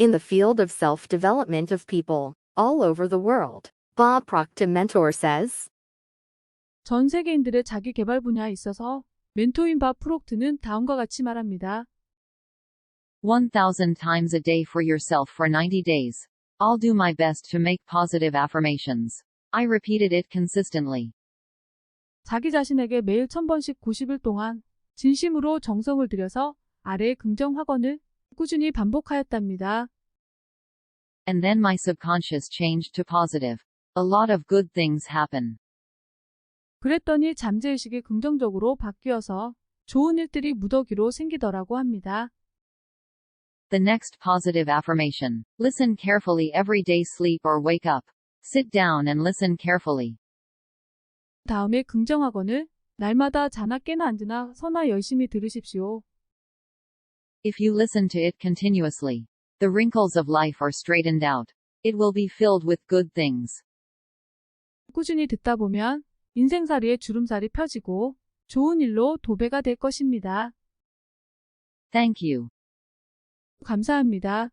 in the field of self-development of people all over the world. Bob Proctor, mentor, says, 전 세계인들의 자기 개발 분야에 있어서 멘토인 밥 프록트는 다음과 같이 말합니다. 1,000 times a day for yourself for 90 days. I'll do my best to make positive affirmations. I repeated it consistently. 자기 자신에게 매일 1000번씩 90일 동안 진심으로 정성을 들여서 아래의 긍정 확언을 꾸준히 반복하였답니다. And then my subconscious changed to positive. A lot of good things happen. 그랬더니 잠재의식이 긍정적으로 바뀌어서 좋은 일들이 무더기로 생기더라고 합니다. The next positive affirmation. Listen carefully every day, sleep or wake up. Sit down and listen carefully. 다음에 긍정학원을 날마다 자나 깨나 앉으나 서나 열심히 들으십시오. If you listen to it continuously, the wrinkles of life are straightened out. It will be filled with good things. 꾸준히 듣다 보면 인생살이의 주름살이 펴지고 좋은 일로 도배가 될 것입니다. Thank you. 감사합니다.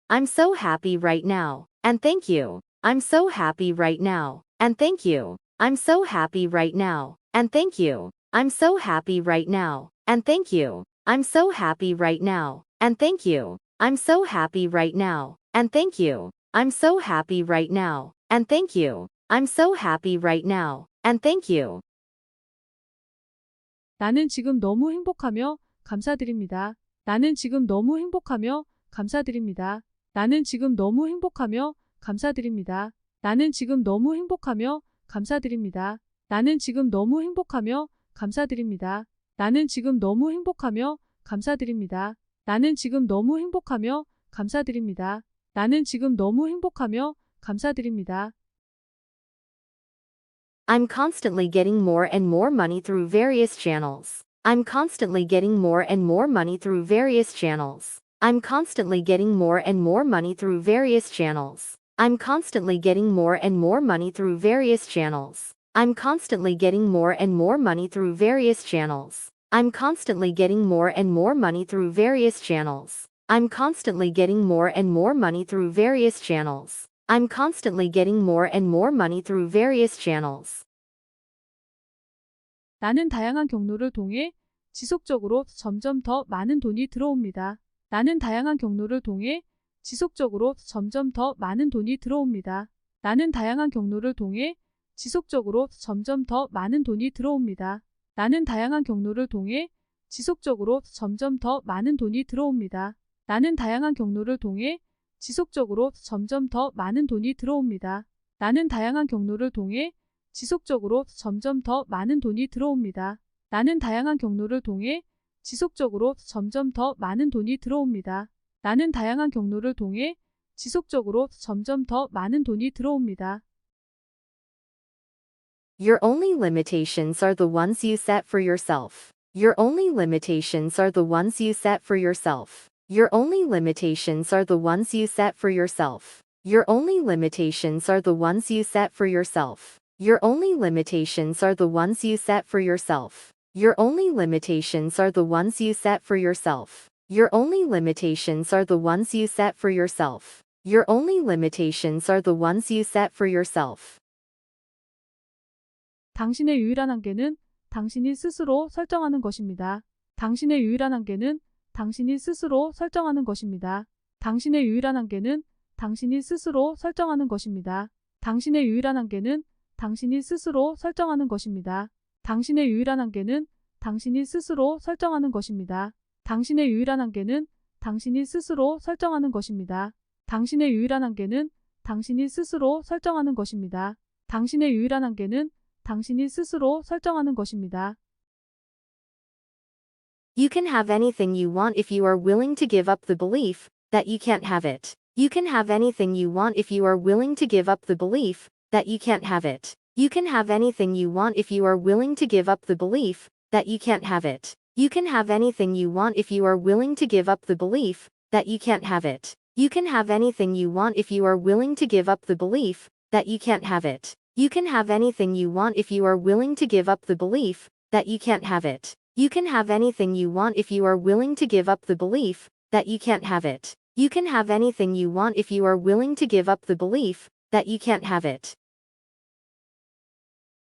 I'm so happy right now, and thank you. I'm so happy right now, and thank you. I'm so happy right now, and thank you. I'm so happy right now, and thank you. I'm so happy right now, and thank you. I'm so happy right now, and thank you. I'm so happy right now, and thank you. I'm so happy right now, and thank you. 나는 지금 너무 행복하며 감사드립니다. 나는 지금 너무 행복하며 감사드립니다. 나는 지금 너무 행복하며 감사드립니다. 나는 지금 너무 행복하며 감사드립니다. 나는 지금 너무 행복하며 감사드립니다. 나는 지금 너무 행복하며 감사드립니다. 나는 지금 너무 행복하며 감사드립니다. 나는 지금 너무 행복하며 감사드립니다. I'm constantly getting more and more money through various channels. I'm constantly getting more and more money through various channels. I'm constantly getting more and more money through various channels. I'm constantly getting more and more money through various channels. I'm constantly getting more and more money through various channels. I'm constantly getting more and more money through various channels. I'm constantly getting more and more money through various channels. I'm constantly getting more and more money through various channels. 나는 다양한 경로를 통해 지속적으로 점점 더 많은 돈이 들어옵니다. 나는 다양한 경로를 통해 지속적으로 점점 더 많은 돈이 들어옵니다. 나는 다양한 경로를 통해 지속적으로 점점 더 많은 돈이 들어옵니다. 나는 다양한 경로를 통해 지속적으로 점점 더 많은 돈이 들어옵니다. 나는 다양한 경로를 통해 지속적으로 점점 더 많은 돈이 들어옵니다. 나는 다양한 경로를 통해 지속적으로 점점 더 많은 돈이 들어옵니다. 나는 다양한 경로를 통해 지속적으로 점점 더 많은 돈이 들어옵니다. 나는 다양한 경로를 통해 지속적으로 점점 더 많은 돈이 들어옵니다. Your only limitations are the ones you set for yourself. Your only limitations are the ones you set for yourself. Your only limitations are the ones you set for yourself. Your only limitations are the ones you set for yourself. Your only limitations are the ones you set for yourself. Your only limitations are the ones you set for yourself. Your only limitations are the ones you set for yourself. Your only limitations are the ones you set for yourself. 당신의 유일한 한계는 당신이 스스로 설정하는 것입니다. 당신의 유일한 한계는 당신이 스스로 설정하는 것입니다. 당신의 유일한 한계는 당신이 스스로 설정하는 것입니다. 당신의 유일한 한계는 당신이 스스로 설정하는 것입니다. 당신의 유일한 한계는 당신이 스스로 설정하는 것입니다. 당신의 유일한 한계는 당신이 스스로 설정하는 것입니다. 당신의 유일한 한계는 당신이 스스로 설정하는 것입니다. 당신의 유일한 한계는 당신이 스스로 설정하는 것입니다. You can have anything you want if you are willing to give up the belief that you can't have it. You can have anything you want if you are willing to give up the belief that you can't have it. You can have anything you want if you are willing to give up the belief that you can't have it. You can have anything you want if you are willing to give up the belief that you can't have it. You can have anything you want if you are willing to give up the belief that you can't have it. You can have anything you want if you are willing to give up the belief that you can't have it. You can have anything you want if you are willing to give up the belief that you can't have it. You can have anything you want if you are willing to give up the belief that you can't have it.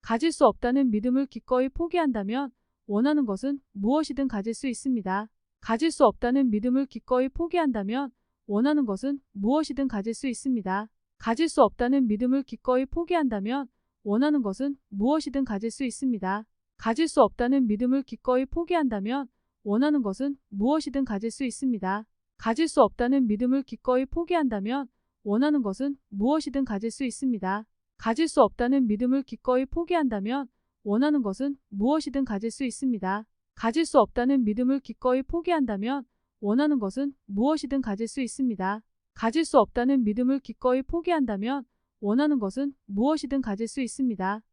가질 수 없다는 믿음을 기꺼이 포기한다면 원하는 것은 무엇이든 가질 수 있습니다. 가질 수 없다는 믿음을 기꺼이 포기한다면 원하는 것은 무엇이든 가질 수 있습니다. 가질 수 없다는 믿음을 기꺼이 포기한다면 원하는 것은 무엇이든 가질 수 있습니다. 가질 수 없다는 믿음을 기꺼이 포기한다면 원하는 것은 무엇이든 가질 수 있습니다. 가질 수 없다는 믿음을 기꺼이 포기한다면 원하는 것은 무엇이든 가질 수 있습니다. 가질 수 없다는 믿음을 기꺼이 포기한다면 원하는 것은 무엇이든 가질 수 있습니다. 가질 수 없다는 믿음을 기꺼이 포기한다면 원하는 것은 무엇이든 가질 수 있습니다. 가질 수 없다는 믿음을 기꺼이 포기한다면 원하는 것은 무엇이든 가질 수 있습니다.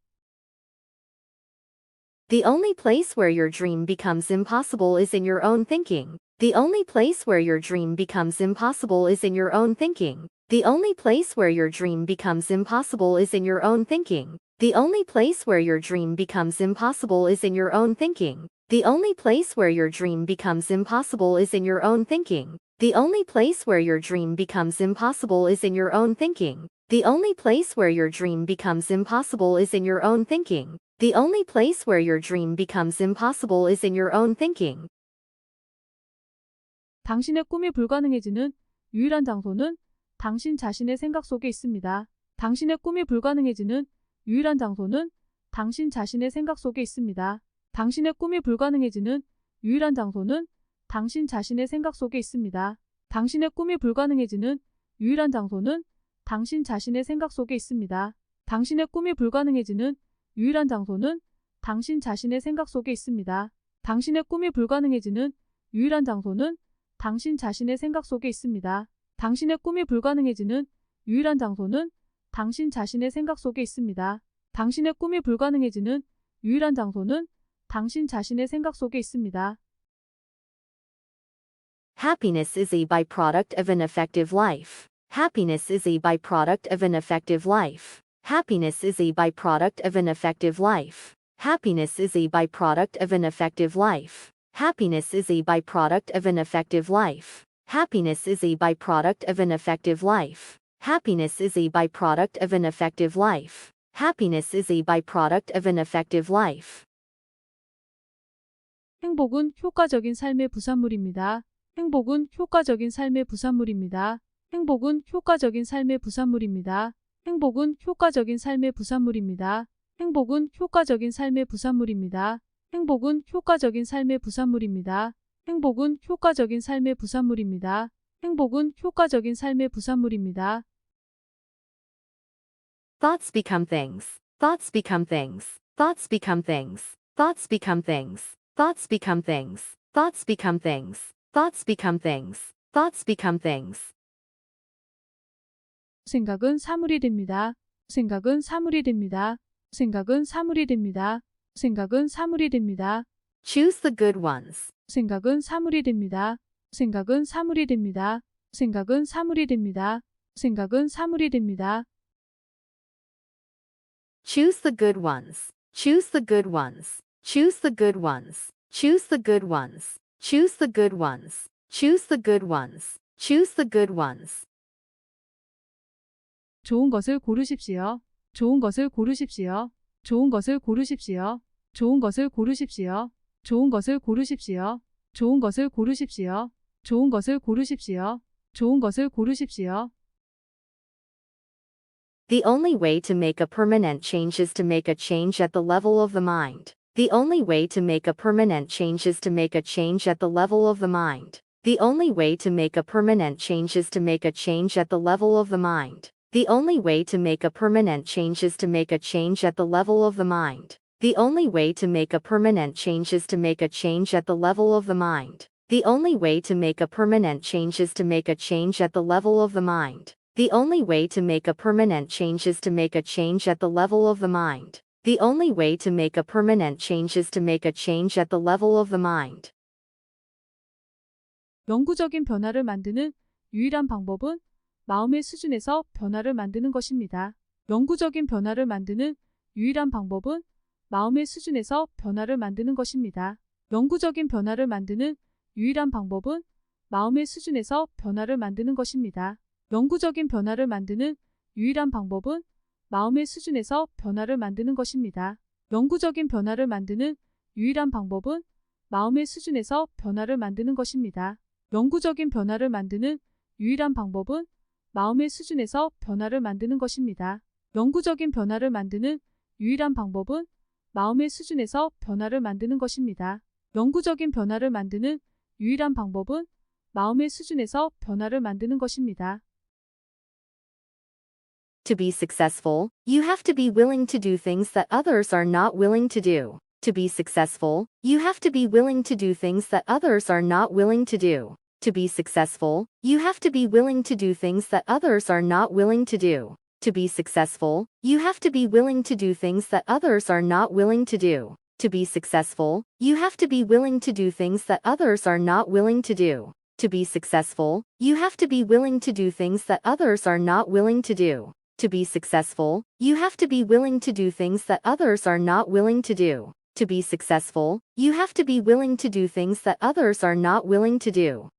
The only place where your dream becomes impossible is in your own thinking. The only place where your dream becomes impossible is in your own thinking. The only place where your dream becomes impossible is in your own thinking. The only place where your dream becomes impossible is in your own thinking. The only place where your dream becomes impossible is in your own thinking. The only place where your dream becomes impossible is in your own thinking. The only place where your dream becomes impossible is in your own thinking. The only place where your dream becomes impossible is in your own thinking. 당신의 꿈이 불가능해지는 유일한 장소는 당신 자신의 생각 속에 있습니다. 당신의 꿈이 불가능해지는 유일한 장소는 당신 자신의 생각 속에 있습니다. 당신의 꿈이 불가능해지는 유일한 장소는 당신 자신의 생각 속에 있습니다. 당신의 꿈이 불가능해지는 유일한 장소는 당신 자신의 생각 속에 있습니다. 당신의 꿈이 불가능해지는 유일한 장소는 당신 자신의 생각 속에 있습니다. 당신의 꿈이 불가능해지는 유일한 장소는 당신 자신의 생각 속에 있습니다. 당신의 꿈이 불가능해지는 유일한 장소는 당신 자신의 생각 속에 있습니다. 당신의 꿈이 불가능해지는 유일한 장소는 당신 자신의 생각 속에 있습니다. Happiness is a byproduct of an effective life. Happiness is a byproduct of an effective life. Happiness is a byproduct of an effective life. Happiness is a byproduct of an effective life. Happiness is a byproduct of an effective life. Happiness is a byproduct of an effective life. Happiness is a byproduct of an effective life. Happiness is a byproduct of an effective life. 행복은 효과적인 삶의 부산물입니다. 행복은 효과적인 삶의 부산물입니다. 행복은 효과적인 삶의 부산물입니다. 행복은 효과적인 삶의 부산물입니다. 행복은 효과적인 삶의 부산물입니다. 행복은 효과적인 삶의 부산물입니다. 행복은 효과적인 삶의 부산물입니다. 행복은 효과적인 삶의 부산물입니다. Thoughts become things. Thoughts become things. Thoughts become things. Thoughts become things. Thoughts become things. Thoughts become things. Thoughts become things. Thoughts become things. 생각은 사물이 됩니다. 생각은 사물이 됩니다. 생각은 사물이 됩니다. 생각은 사물이 됩니다. Choose the good ones. 생각은 사물이 됩니다. 생각은 사물이 됩니다. 생각은 사물이 됩니다. 생각은 사물이 됩니다. Choose the good ones. Choose the good ones. Choose the good ones. Choose the good ones. Choose the good ones. Choose the good ones. Choose the good ones. 좋은 것을 고르십시오. 좋은 것을 고르십시오. 좋은 것을 고르십시오. 좋은 것을 고르십시오. 좋은 것을 고르십시오. 좋은 것을 고르십시오. 좋은 것을 고르십시오. 좋은 것을 고르십시오. The only way to make a permanent change is to make a change at the level of the mind. The only way to make a permanent change is to make a change at the level of the mind. The only way to make a permanent change is to make a change at the level of the mind. The only way to make a permanent change is to make a change at the level of the mind. The only way to make a permanent change is to make a change at the level of the mind. The only way to make a permanent change is to make a change at the level of the mind. The only way to make a permanent change is to make a change at the level of the mind. The only way to make a permanent change is to make a change at the level of the mind. 영구적인 변화를 만드는 유일한 방법은 마음의 수준에서 변화를 만드는 것입니다. 영구적인 변화를 만드는 유일한 방법은 마음의 수준에서 변화를 만드는 것입니다. 영구적인 변화를 만드는 유일한 방법은 마음의 수준에서 변화를 만드는 것입니다. 영구적인 변화를 만드는 유일한 방법은 마음의 수준에서 변화를 만드는 것입니다. 영구적인 변화를 만드는 유일한 방법은 마음의 수준에서 변화를 만드는 것입니다. 영구적인 변화를 만드는 유일한 방법은 마음의 수준에서 변화를 만드는 것입니다. 영구적인 변화를 만드는 유일한 방법은 마음의 수준에서 변화를 만드는 것입니다. 영구적인 변화를 만드는 유일한 방법은 마음의 수준에서 변화를 만드는 것입니다. To be successful, you have to be willing to do things that others are not willing to do. To be successful, you have to be willing to do things that others are not willing to do. To be successful, you have to be willing to do things that others are not willing to do. To be successful, you have to be willing to do things that others are not willing to do. To be successful, you have to be willing to do things that others are not willing to do. To be successful, you have to be willing to do things that others are not willing to do. To be successful, you have to be willing to do things that others are not willing to do. To be successful, you have to be willing to do things that others are not willing to do.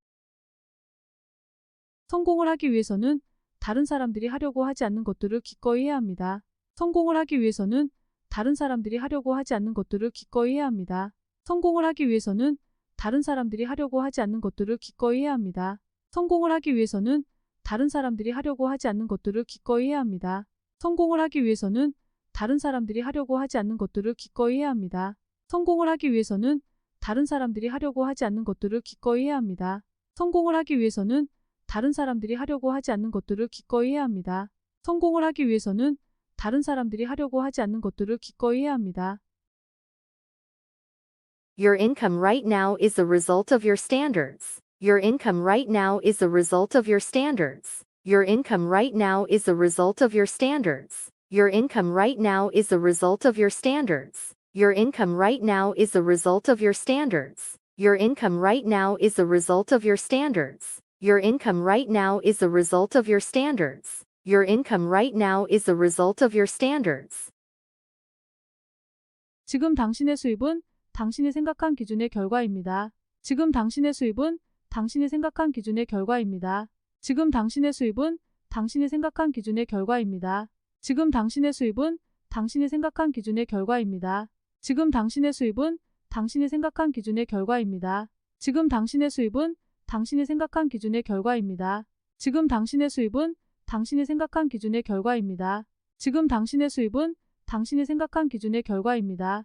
성공을 하기 위해서는 다른 사람들이 하려고 하지 않는 것들을 기꺼이 해야 합니다. 성공을 하기 위해서는 다른 사람들이 하려고 하지 않는 것들을 기꺼이 해야 합니다. 성공을 하기 위해서는 다른 사람들이 하려고 하지 않는 것들을 기꺼이 해야 합니다. 성공을 하기 위해서는 다른 사람들이 하려고 하지 않는 것들을 기꺼이 해야 합니다. 성공을 하기 위해서는 다른 사람들이 하려고 하지 않는 것들을 기꺼이 해야 합니다. 성공을 하기 위해서는 다른 사람들이 하려고 하지 않는 것들을 기꺼이 해야 합니다. 성공을 하기 위해서는 다른 사람들이 하려고 하지 않는 것들을 기꺼이 해야 합니다. 성공을 하기 위해서는 다른 사람들이 하려고 하지 않는 것들을 기꺼이 해야 합니다. Your income right now is a result of your standards. Your income right now is a result of your standards. Your income right now is a result of your standards. Your income right now is a result of your standards. Your income right now is a result of your standards. Your income right now is a result of your standards. Your income right now is a result of your standards. Your income right now is a result of your standards. 지금 당신의 수입은 당신이 생각한 기준의 결과입니다. 지금 당신의 수입은 당신이 생각한 기준의 결과입니다. 지금 당신의 수입은 당신이 생각한 기준의 결과입니다. 지금 당신의 수입은 당신이 생각한 기준의 결과입니다. 지금 당신의 수입은 당신이 생각한 기준의 결과입니다. 지금 당신의 수입은 당신이 생각한 기준의 결과입니다. 지금 당신의 수입은 당신이 생각한 기준의 결과입니다. 지금 당신의 수입은 당신이 생각한 기준의 결과입니다.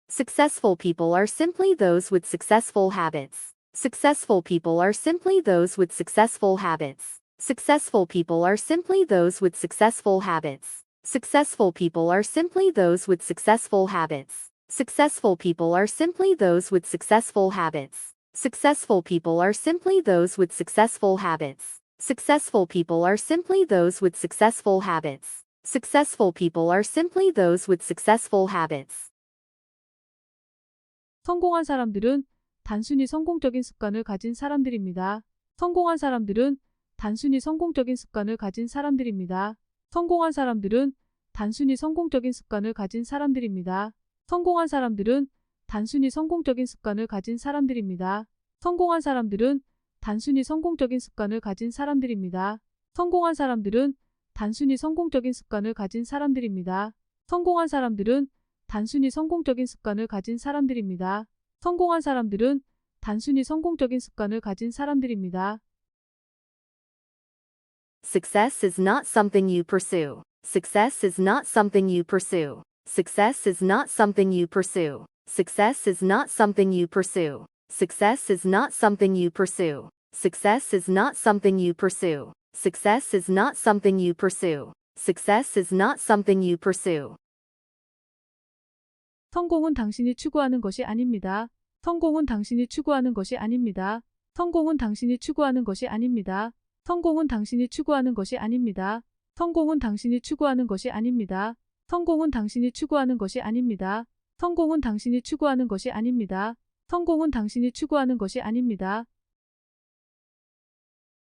Successful people are simply those with successful habits. Successful people are simply those with successful habits. Successful people are simply those with successful habits. Successful people are simply those with successful habits. Successful people are simply those with successful habits. Successful people are simply those with successful habits. Successful people are simply those with successful habits. Successful people are simply those with successful habits. 성공한 사람들은 단순히 성공적인 습관을 가진 사람들입니다. 성공한 사람들은 단순히 성공적인 습관을 가진 사람들입니다. 성공한 사람들은 단순히 성공적인 습관을 가진 사람들입니다. 성공한 사람들은 단순히 성공적인 습관을 가진 사람들입니다. 성공한 사람들은 단순히 성공적인 습관을 가진 사람들입니다. 성공한 사람들은 단순히 성공적인 습관을 가진 사람들입니다. 성공한 사람들은 단순히 성공적인 습관을 가진 사람들입니다. 성공한 사람들은 단순히 성공적인 습관을 가진 사람들입니다. Success is not something you pursue. Success is not something you pursue. Success is not something you pursue. Success is not something you pursue. Success is not something you pursue. Success is not something you pursue. Success is not something you pursue. Success is not something you pursue. 성공은 당신이 추구하는 것이 아닙니다. 성공은 당신이 추구하는 것이 아닙니다. 성공은 당신이 추구하는 것이 아닙니다. 성공은 당신이 추구하는 것이 아닙니다. 성공은 당신이 추구하는 것이 아닙니다. 성공은 당신이 추구하는 것이 아닙니다. 성공은 당신이 추구하는 것이 아닙니다. 성공은 당신이 추구하는 것이 아닙니다.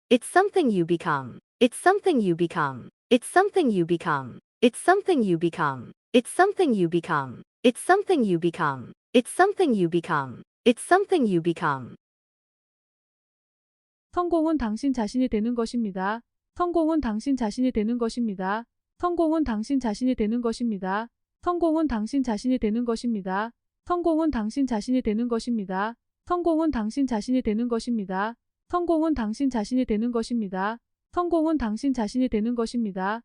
It's something you become. It's something you become. It's something you become. It's something you become. It's something you become. It's something you become. It's something you become. It's something you become. 성공은 당신 자신이 되는 것입니다. 성공은 당신 자신이 되는 것입니다. 성공은 당신 자신이 되는 것입니다. 성공은 당신 자신이 되는 것입니다. 성공은 당신 자신이 되는 것입니다. 성공은 당신 자신이 되는 것입니다. 성공은 당신 자신이 되는 것입니다. 성공은 당신 자신이 되는 것입니다.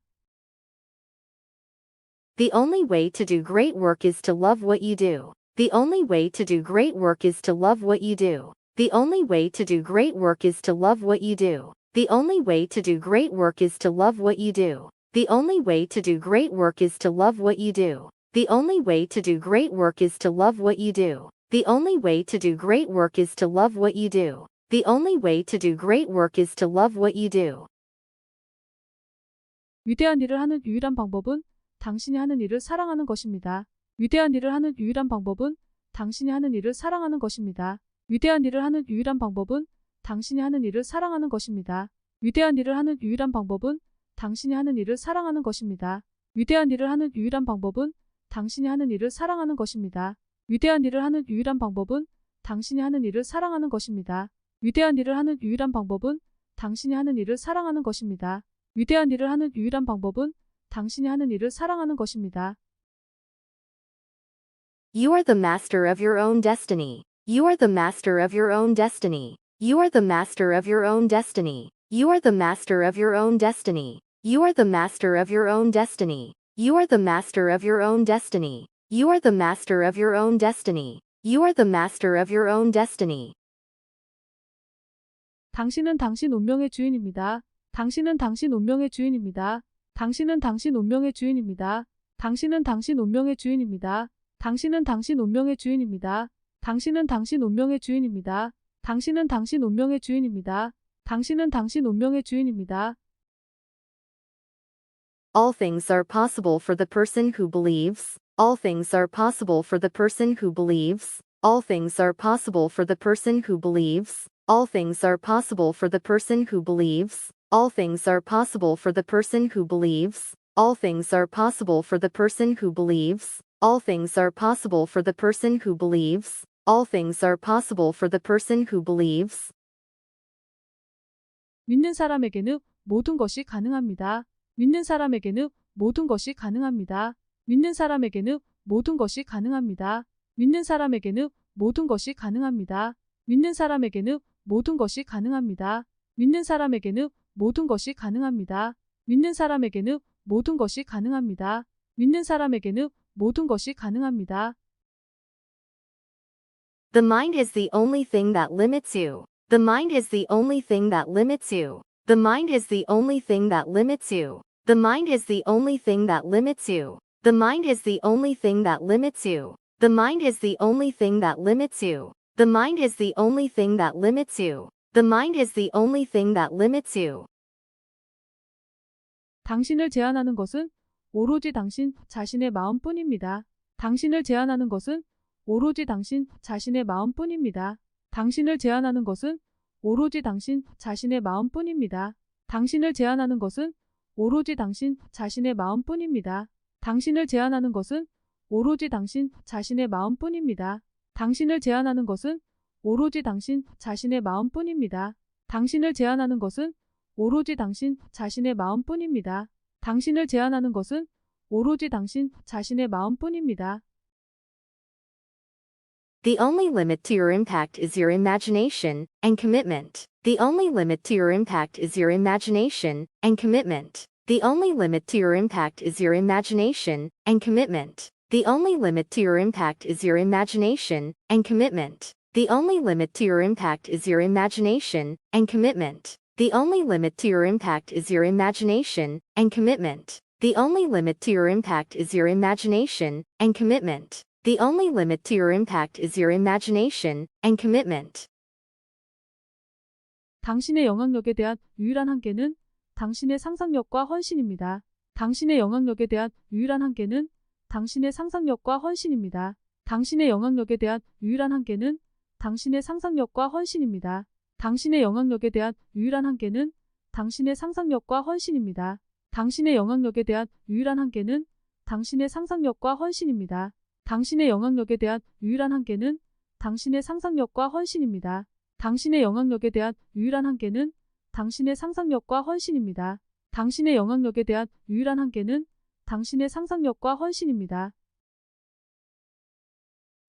The only way to do great work is to love what you do. The only way to do great work is to love what you do. The only way to do great work is to love what you do. The only way to do great work is to love what you do. The only way to do great work is to love what you do. The only way to do great work is to love what you do. The only way to do great work is to love what you do. The only way to do great work is to love what you do. 위대한 일을 하는 유일한 방법은 당신이 하는 일을 사랑하는 것입니다. 위대한 일을 하는 유일한 방법은 당신이 하는 일을 사랑하는 것입니다. 위대한 일을 하는 유일한 방법은 당신이 하는 일을 사랑하는 것입니다. 위대한 일을 하는 유일한 방법은 당신이 하는 일을 사랑하는 것입니다. 위대한 일을 하는 유일한 방법은 당신이 하는 일을 사랑하는 것입니다. 위대한 일을 하는 유일한 방법은 당신이 하는 일을 사랑하는 것입니다. 위대한 일을 하는 유일한 방법은 당신이 하는 일을 사랑하는 것입니다. 위대한 일을 하는 유일한 방법은 당신이 하는 일을 사랑하는 것입니다. You are the master of your own destiny. You are the master of your own destiny. You are the master of your own destiny. You are the master of your own destiny. You are the master of your own destiny. You are the master of your own destiny. You are the master of your own destiny. You are the master of your own destiny. 당신은 당신 운명의 주인입니다. 당신은 당신 운명의 주인입니다. 당신은 당신 운명의 주인입니다. 당신은 당신 운명의 주인입니다. 당신은 당신 운명의 주인입니다. 당신은 당신 운명의 주인입니다. 당신은 당신 운명의 주인입니다. 당신은 당신 운명의 주인입니다. All things are possible for the person who believes. All things are possible for the person who believes. All things are possible for the person who believes. All things are possible for the person who believes. All things are possible for the person who believes. All things are possible for the person who believes. All things are possible for the person who believes. All things are possible for the person who believes. 믿는 사람에게는 모든 것이 가능합니다. 믿는 사람에게는 모든 것이 가능합니다. 믿는 사람에게는 모든 것이 가능합니다. 믿는 사람에게는 모든 것이 가능합니다. 믿는 사람에게는 모든 것이 가능합니다. 믿는 사람에게는 모든 것이 가능합니다. 믿는 사람에게는 모든 것이 가능합니다. 믿는 사람에게는 모든 것이 가능합니다. The mind is the only thing that limits you. The mind is the only thing that limits you. The mind is the only thing that limits you. The mind is the only thing that limits you. The mind is the only thing that limits you. The mind is the only thing that limits you. The mind is the only thing that limits you. The mind is the only thing that limits you. 당신을 제한하는 것은 오로지 당신 자신의 마음뿐입니다. 당신을 제한하는 것은 오로지 당신 자신의 마음뿐입니다. 당신을 제한하는 것은 오로지 당신 자신의 마음뿐입니다. 당신을 제한하는 것은 오로지 당신 자신의 마음뿐입니다. 당신을 제한하는 것은 오로지 당신 자신의 마음뿐입니다. 당신을 제한하는 것은 오로지 당신 자신의 마음뿐입니다. 당신을 제한하는 것은 오로지 당신 자신의 마음뿐입니다. 당신을 제한하는 것은 오로지 당신 자신의 마음뿐입니다. The only limit to your impact is your imagination and commitment. The only limit to your impact is your imagination and commitment. The only limit to your impact is your imagination and commitment. The only limit to your impact is your imagination and commitment. The only limit to your impact is your imagination and commitment. The only limit to your impact is your imagination and commitment. The only limit to your impact is your imagination and commitment. The only limit to your impact is your imagination and commitment. 당신의 영향력에 대한 유일한 한계는 당신의 상상력과 헌신입니다. 당신의 영향력에 대한 유일한 한계는 당신의 상상력과 헌신입니다. 당신의 영향력에 대한 유일한 한계는 당신의 상상력과 헌신입니다. 당신의 영향력에 대한 유일한 한계는 당신의 상상력과 헌신입니다. 당신의 영향력에 대한 유일한 한계는 당신의 상상력과 헌신입니다. 당신의 영향력에 대한 유일한 한계는 당신의 상상력과 헌신입니다. 당신의 영향력에 대한 유일한 한계는 당신의 상상력과 헌신입니다. 당신의 영향력에 대한 유일한 한계는 당신의 상상력과 헌신입니다.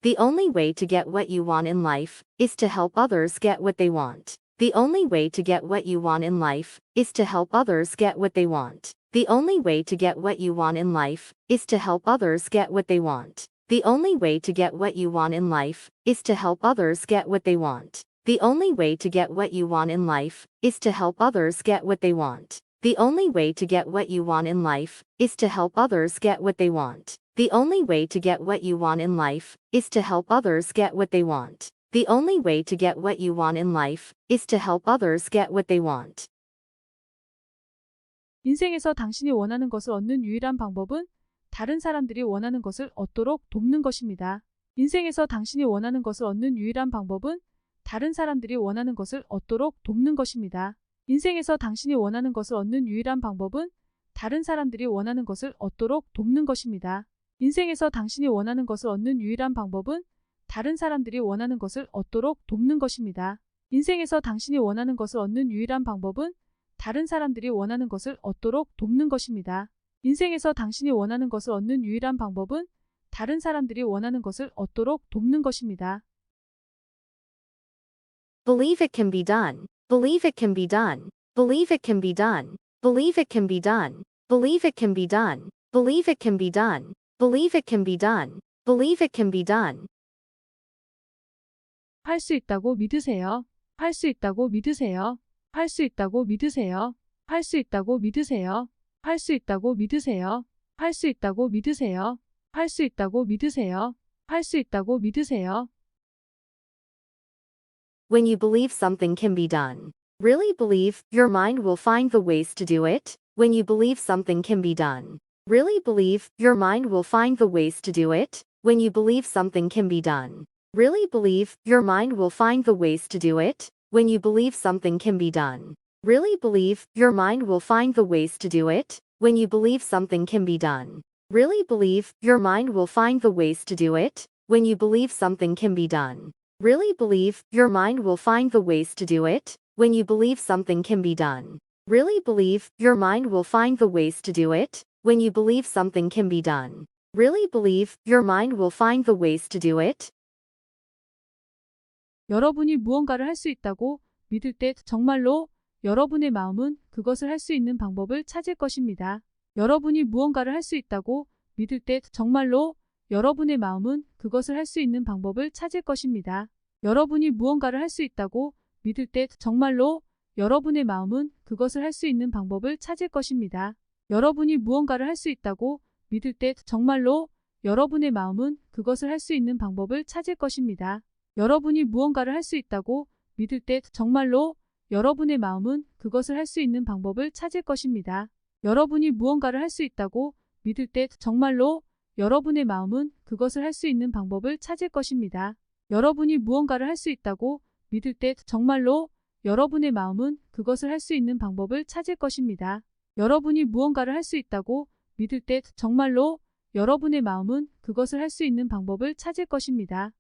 The only way to get what you want in life is to help others get what they want. The only way to get what you want in life is to help others get what they want. The only way to get what you want in life is to help others get what they want. The only way to get what you want in life is to help others get what they want. The only way to get what you want in life is to help others get what they want. The only way to get what you want in life is to help others get what they want. The only way to get what you want in life is to help others get what they want. The only way to get what you want in life is to help others get what they want. 인생에서 당신이 원하는 것을 얻는 유일한 방법은 다른 사람들이 원하는 것을 얻도록 돕는 것입니다. 인생에서 당신이 원하는 것을 얻는 유일한 방법은 다른 사람들이 원하는 것을 얻도록 돕는 것입니다. 인생에서 당신이 원하는 것을 얻는 유일한 방법은 다른 사람들이 원하는 것을 얻도록 돕는 것입니다. 인생에서 당신이 원하는 것을 얻는 유일한 방법은 다른 사람들이 원하는 것을 얻도록 돕는 것입니다. 인생에서 당신이 원하는 것을 얻는 유일한 방법은 다른 사람들이 원하는 것을 얻도록 돕는 것입니다. 인생에서 당신이 원하는 것을 얻는 유일한 방법은 다른 사람들이 원하는 것을 얻도록 돕는 것입니다. Believe it can be done. Believe it can be done. Believe it can be done. Believe it can be done. Believe it can be done. Believe it can be done. Believe it can be done. Believe it can be done. 할 수 있다고 믿으세요. 할 수 있다고 믿으세요. 할 수 있다고 믿으세요. 할 수 있다고 믿으세요. 할 수 있다고 믿으세요. 할 수 있다고 믿으세요. 할 수 있다고 믿으세요. 할 수 있다고 믿으세요. When you believe something can be done, really believe, your mind will find the ways to do it. When you believe something can be done, really believe, your mind will find the ways to do it. When you believe something can be done, really believe, your mind will find the ways to do it. When you believe something can be done, really believe, your mind will find the ways to do it. When you believe something can be done, really believe, your mind will find the ways to do it. When you believe something can be done, really believe, your mind will find the ways to do it. When you believe something can be done, really believe, your mind will find the ways to do it. When you believe something can be done, really believe, your mind will find the ways to do it. 여러분이 무언가를 할 수 있다고 믿을 때 정말로 여러분의 마음은 그것을 할 수 있는 방법을 찾을 것입니다. 여러분이 무언가를 할 수 있다고 믿을 때 정말로 여러분의 마음은 그것을 할 수 있는 방법을 찾을 것입니다. 여러분이 무언가를 할 수 있다고 믿을 때 정말로 여러분의 마음은 그것을 할 수 있는 방법을 찾을 것입니다. 여러분이 무언가를 할 수 있다고 믿을 때 정말로 여러분의 마음은 그것을 할 수 있는 방법을 찾을 것입니다. 여러분이 무언가를 할 수 있다고 믿을 때 정말로 여러분의 마음은 그것을 할 수 있는 방법을 찾을 것입니다. 여러분이 무언가를 할 수 있다고 믿을 때 정말로 여러분의 마음은 그것을 할 수 있는 방법을 찾을 것입니다. 여러분이 무언가를 할 수 있다고 믿을 때 정말로 여러분의 마음은 그것을 할 수 있는 방법을 찾을 것입니다. 여러분이 무언가를 할 수 있다고 믿을 때 정말로 여러분의 마음은 그것을 할 수 있는 방법을 찾을 것입니다.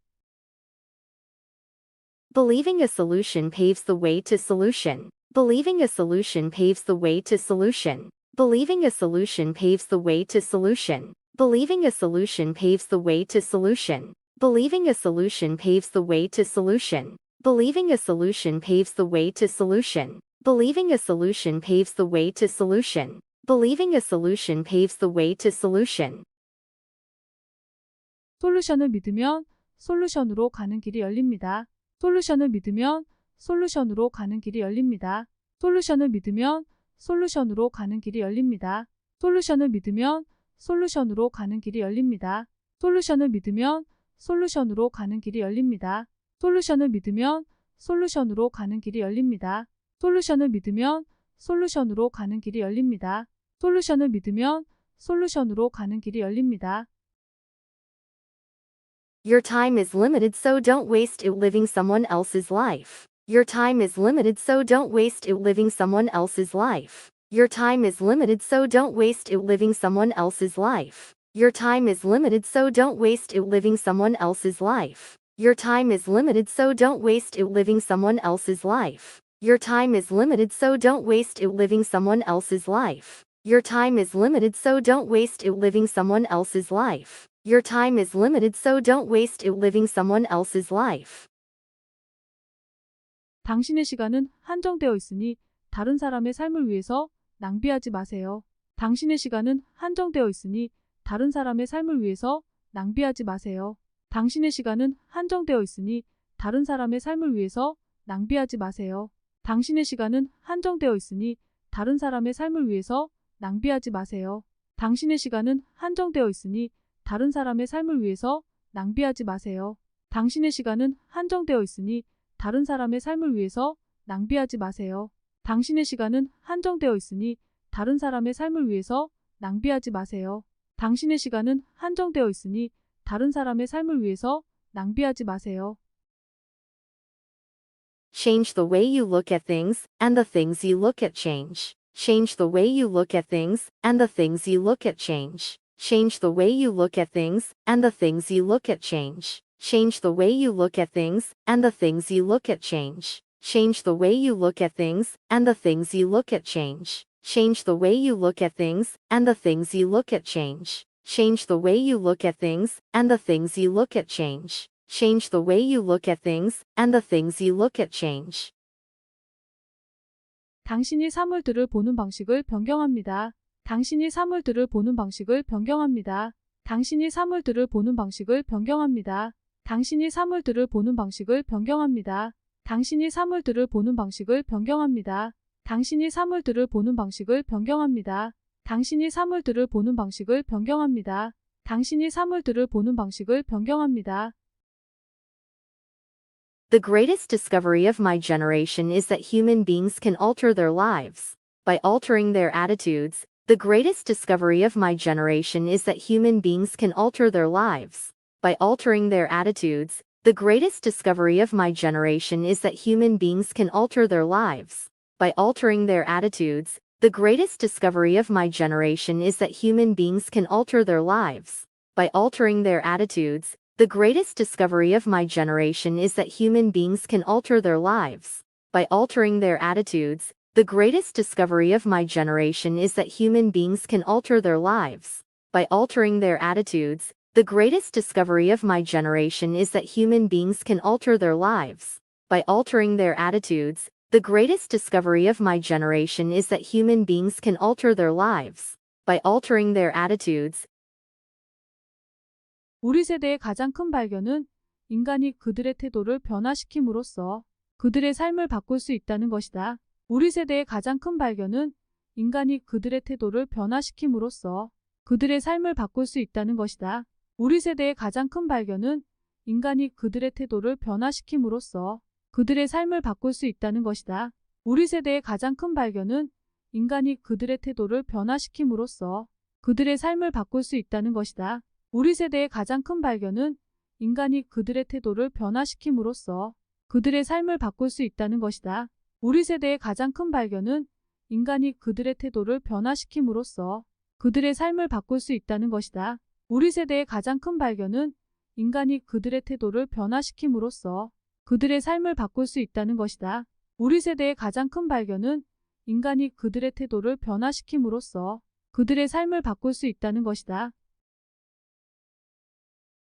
Believing a solution paves the way to solution. Believing a solution paves the way to solution. Believing a solution paves the way to solution. Believing a solution paves the way to solution. Believing a solution paves the way to solution. Believing a solution paves the way to solution. Believing a solution paves the way to solution. Believing a solution paves the way to solution. 솔루션을 믿으면 솔루션으로 가는 길이 열립니다. 솔루션을 믿으면 솔루션으로 가는 길이 열립니다. 솔루션을 믿으면 솔루션으로 가는 길이 열립니다. 솔루션을 믿으면 솔루션으로 가는 길이 열립니다. 솔루션을 믿으면 솔루션으로 가는 길이 열립니다. 솔루션을 믿으면 솔루션으로 가는 길이 열립니다. 솔루션을 믿으면 솔루션으로 가는 길이 열립니다. 솔루션을 믿으면 솔루션으로 가는 길이 열립니다. Your time is limited, so don't waste it living someone else's life. Your time is limited, so don't waste it living someone else's life. Your time is limited, so don't waste it living someone else's life. Your time is limited, so don't waste it living someone else's life. Your time is limited, so don't waste it living someone else's life. Your time is limited, so don't waste it living someone else's life. Your time is limited, so don't waste it living someone else's life. Your time is limited, so don't waste it living someone else's life. 당신의 시간은 한정되어 있으니 다른 사람의 삶을 위해서 낭비하지 마세요. 당신의 시간은 한정되어 있으니 다른 사람의 삶을 위해서 낭비하지 마세요. 당신의 시간은 한정되어 있으니 다른 사람의 삶을 위해서 낭비하지 마세요. 당신의 시간은 한정되어 있으니 다른 사람의 삶을 위해서 낭비하지 마세요. 당신의 시간은 한정되어 있으니 다른 사람의 삶을 위해서 낭비하지 마세요. 당신의 시간은 한정되어 있으니 다른 사람의 삶을 위해서 낭비하지 마세요. 당신의 시간은 한정되어 있으니 다른 사람의 삶을 위해서 낭비하지 마세요. 당신의 시간은 한정되어 있으니 다른 사람의 삶을 위해서 낭비하지 마세요. Change the way you look at things, and the things you look at change. Change the way you look at things, and the things you look at change. Change the way you look at things, and the things you look at change. Change the way you look at things, and the things you look at change. Change the way you look at things, and the things you look at change. Change the way you look at things, and the things you look at change. Change the way you look at things, and the things you look at change. Change the way you look at things, and the things you look at change. 당신이 사물들을 보는 방식을 변경합니다. 당신이 사물들을 보는 방식을 변경합니다. 당신이 사물들을 보는 방식을 변경합니다. 당신이 사물들을 보는 방식을 변경합니다. 당신이 사물들을 보는 방식을 변경합니다. 당신이 사물들을 보는 방식을 변경합니다. 당신이 사물들을 보는 방식을 변경합니다. 당신이 사물들을 보는 방식을 변경합니다. The greatest discovery of my generation is that human beings can alter their lives by altering their attitudes. The greatest discovery of my generation is that human beings can alter their lives by altering their attitudes. The greatest discovery of my generation is that human beings can alter their lives by altering their attitudes. The greatest discovery of my generation is that human beings can alter their lives by altering their attitudes. The greatest discovery of my generation is that human beings can alter their lives by altering their attitudes. The greatest discovery of my generation is that human beings can alter their lives by altering their attitudes. The greatest discovery of my generation is that human beings can alter their lives by altering their attitudes. The greatest discovery of my generation is that human beings can alter their lives by altering their attitudes. 우리 세대의 가장 큰 발견은 인간이 그들의 태도를 변화시킴으로써 그들의 삶을 바꿀 수 있다는 것이다. 우리 세대의 가장 큰 발견은 인간이 그들의 태도를 변화시킴으로써 그들의 삶을 바꿀 수 있다는 것이다. 우리 세대의 가장 큰 발견은 인간이 그들의 태도를 변화시킴으로써 그들의 삶을 바꿀 수 있다는 것이다. 우리 세대의 가장 큰 발견은 인간이 그들의 태도를 변화시킴으로써 그들의 삶을 바꿀 수 있다는 것이다. 우리 세대의 가장 큰 발견은 인간이 그들의 태도를 변화시킴으로써 그들의 삶을 바꿀 수 있다는 것이다. 우리 세대의 가장 큰 발견은 인간이 그들의 태도를 변화시킴으로써 그들의 삶을 바꿀 수 있다는 것이다. 우리 세대의 가장 큰 발견은 인간이 그들의 태도를 변화시킴으로써 그들의 삶을 바꿀 수 있다는 것이다. 우리 세대의 가장 큰 발견은 인간이 그들의 태도를 변화시킴으로써 그들의 삶을 바꿀 수 있다는 것이다.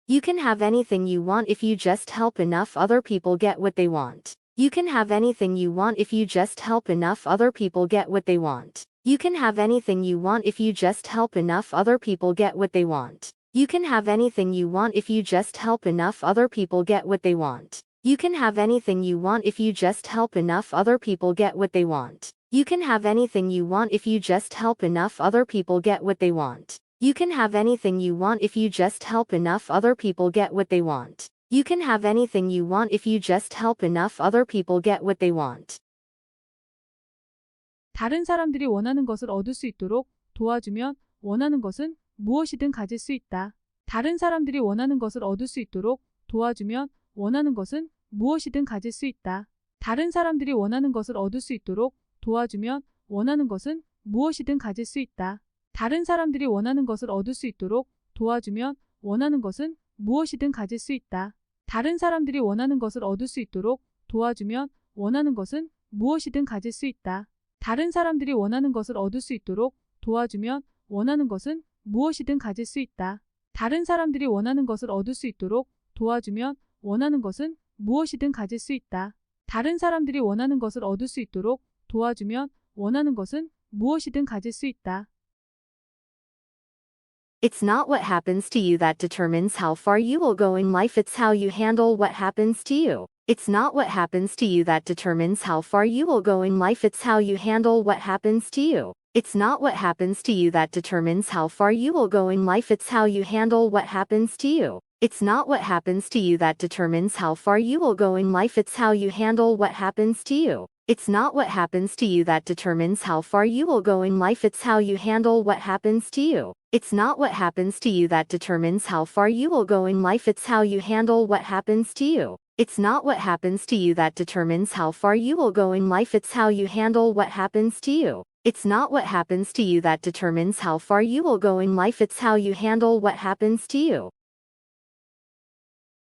You can have anything you want if you just help enough other people get what they want. You can have anything you want if you just help enough other people get what they want. You can have anything you want if you just help enough other people get what they want. You can have anything you want if you just help enough other people get what they want. You can have anything you want if you just help enough other people get what they want. You can have anything you want if you just help enough other people get what they want. You can have anything you want if you just help enough other people get what they want. You can have anything you want if you just help enough other people get what they want. 다른 사람들이 원하는 것을 얻을 수 있도록 도와주면 원하는 것은 무엇이든 가질 수 있다. 다른 사람들이 원하는 것을 얻을 수 있도록 도와주면 원하는 것은 무엇이든 가질 수 있다. 다른 사람들이 원하는 것을 얻을 수 있도록 도와주면 원하는 것은 무엇이든 가질 수 있다. 다른 사람들이 원하는 것을 얻을 수 있도록 도와주면 원하는 것은 무엇이든 가질 수 있다. 다른 사람들이 원하는 것을 얻을 수 있도록 도와주면 원하는 것은 무엇이든 가질 수 있다. 다른 사람들이 원하는 것을 얻을 수 있도록 도와주면 원하는 것은 무엇이든 가질 수 있다. 다른 사람들이 원하는 것을 얻을 수 있도록 도와주면 원하는 것은 무엇이든 가질 수 있다. 다른 사람들이 원하는 것을 얻을 수 있도록 도와주면 원하는 것은 무엇이든 가질 수 있다. It's not what happens to you that determines how far you will go in life, it's how you handle what happens to you. It's not what happens to you that determines how far you will go in life, it's how you handle what happens to you. It's not what happens to you that determines how far you will go in life, it's how you handle what happens to you. It's not what happens to you that determines how far you will go in life, it's how you handle what happens to you. It's not what happens to you that determines how far you will go in life, it's how you handle what happens to you. It's not what happens to you that determines how far you will go in life, it's how you handle what happens to you. It's not what happens to you that determines how far you will go in life, it's how you handle what happens to you. It's not what happens to you that determines how far you will go in life, it's how you handle what happens to you.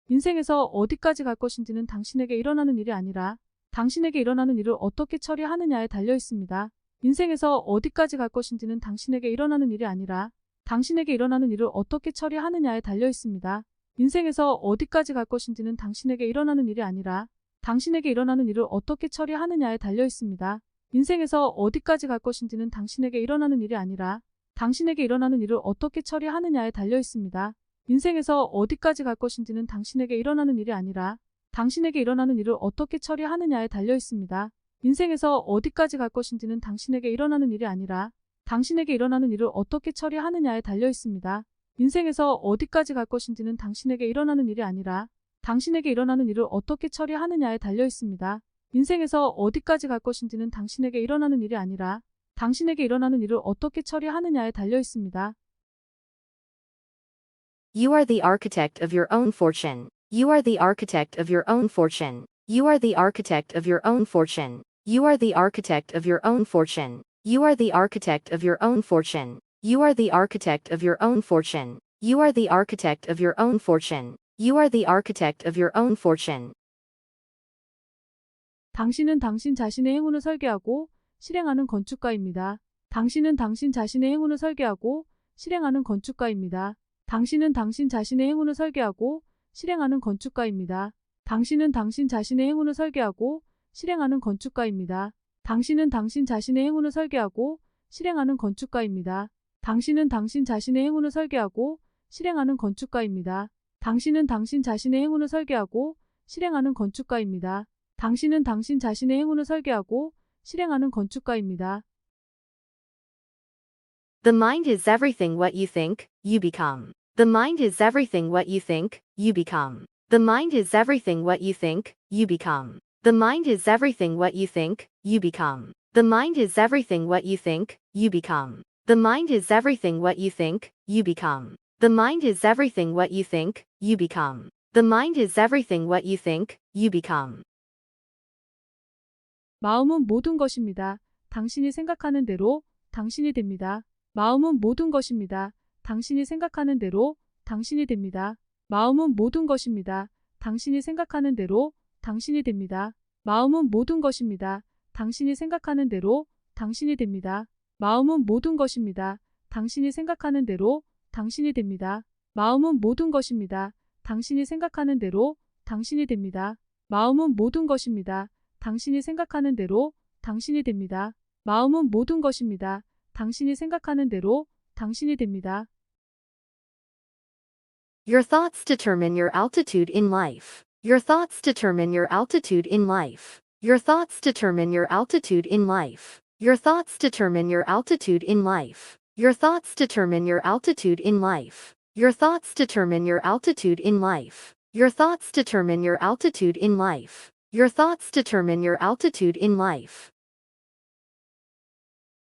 인생에서 어디까지 갈 것인지는 당신에게 일어나는 일이 아니라 당신에게 일어나는 일을 어떻게 처리하느냐에 달려 있습니다. 인생에서 어디까지 갈 것인지는 당신에게 일어나는 일이 아니라 당신에게 일어나는 일을 어떻게 처리하느냐에 달려 있습니다. 인생에서 어디까지 갈 것인지는 당신에게 일어나는 일이 아니라 당신에게 일어나는 일을 어떻게 처리하느냐에 달려 있습니다. 인생에서 어디까지 갈 것인지는 당신에게 일어나는 일이 아니라 당신에게 일어나는 일을 어떻게 처리하느냐에 달려 있습니다. 인생에서 어디까지 갈 것인지는 당신에게 일어나는 일이 아니라 당신에게 일어나는 일을 어떻게 처리하느냐에 달려 있습니다. 인생에서 어디까지 갈 것인지는 당신에게 일어나는 일이 아니라 당신에게 일어나는 일을 어떻게 처리하느냐에 달려 있습니다. 인생에서 어디까지 갈 것인지는 당신에게 일어나는 일이 아니라 당신에게 일어나는 일을 어떻게 처리하느냐에 달려 있습니다. 인생에서 어디까지 갈 것인지는 당신에게 일어나는 일이 아니라 당신에게 일어나는 일을 어떻게 처리하느냐에 달려 있습니다. You are the architect of your own fortune. You are the architect of your own fortune. You are the architect of your own fortune. You are the architect of your own fortune. You are the architect of your own fortune. You are the architect of your own fortune. You are the architect of your own fortune. You are the architect of your own fortune. 당신은 당신 자신의 행운을 설계하고 실행하는 건축가입니다. 당신은 당신 자신의 행운을 설계하고 실행하는 건축가입니다. 당신은 당신 자신의 행운을 설계하고 실행하는 건축가입니다. 당신은 당신 자신의 행운을 설계하고 실행하는 건축가입니다. 당신은 당신 자신의 행운을 설계하고 실행하는 건축가입니다. 당신은 당신 자신의 행운을 설계하고 실행하는 건축가입니다. 당신은 당신 자신의 행운을 설계하고 실행하는 건축가입니다. 당신은 당신 자신의 행운을 설계하고 실행하는 건축가입니다. The mind is everything what you think, you become. The mind is everything what you think, you become. The mind is everything what you think, you become. The mind is everything what you think, you become. The mind is everything what you think, you become. The mind is everything what you think, you become. The mind is everything what you think, you become. The mind is everything what you think, you become. 마음은 모든 것입니다. 당신이 생각하는 대로 당신이 됩니다. 마음은 모든 것입니다. 당신이 생각하는 대로 당신이 됩니다. 마음은 모든 것입니다. 당신이 생각하는 대로 당신이 됩니다. 마음은 모든 것입니다. 당신이 생각하는 대로 당신이 됩니다. 마음은 모든 것입니다. 당신이 생각하는 대로 당신이 됩니다. 마음은 모든 것입니다. 당신이 생각하는 대로 당신이 됩니다. 마음은 모든 것입니다. 당신이 생각하는 대로 당신이 됩니다. 마음은 모든 것입니다. 당신이 생각하는 대로 당신이 됩니다. Your thoughts determine your altitude in life. Your thoughts determine your altitude in life. Your thoughts determine your altitude in life. Your thoughts determine your altitude in life. Your thoughts determine your altitude in life. Your thoughts determine your altitude in life. Your thoughts determine your altitude in life. Your thoughts determine your altitude in life.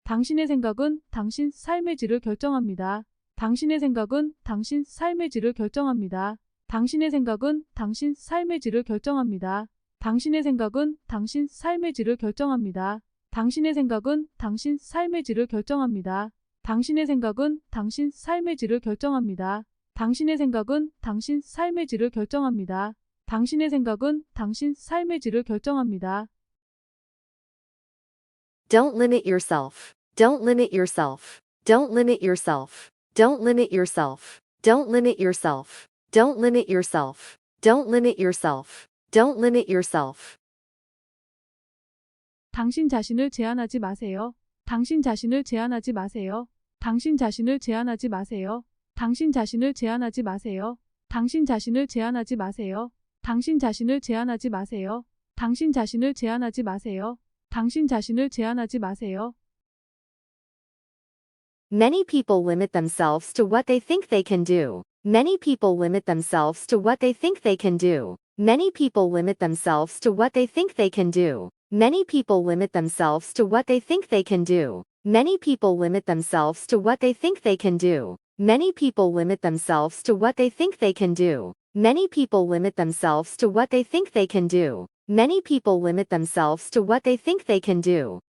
당신의 생각은 당신 삶의 질을 결정합니다. 당신의 생각은 당신 삶의 질을 결정합니다. 당신의 생각은 당신 삶의 질을 결정합니다. 당신의 생각은 당신 삶의 질을 결정합니다. 당신의 생각은 당신 삶의 질을 결정합니다. 당신의 생각은 당신 삶의 질을 결정합니다. 당신의 생각은 당신 삶의 질을 결정합니다. 당신의 생각은 당신 삶의 질을 결정합니다. Don't limit yourself. Don't limit yourself. Don't limit yourself. Don't limit yourself. Don't limit yourself. Don't limit yourself. Don't limit yourself. Don't limit yourself. 당신 자신을 제한하지 마세요. 당신 자신을 제한하지 마세요. 당신 자신을 제한하지 마세요. 당신 자신을 제한하지 마세요. 당신 자신을 제한하지 마세요. 당신 자신을 제한하지 마세요. 당신 자신을 제한하지 마세요. 당신 자신을 제한하지 마세요. Many people limit themselves to what they think they can do. Many people limit themselves to what they think they can do. Many people limit themselves to what they think they can do. Many people limit themselves to what they think they can do. Many people limit themselves to what they think they can do. Many people limit themselves to what they think they can do. Many people limit themselves to what they think they can do. Many people limit themselves to what they think they can do.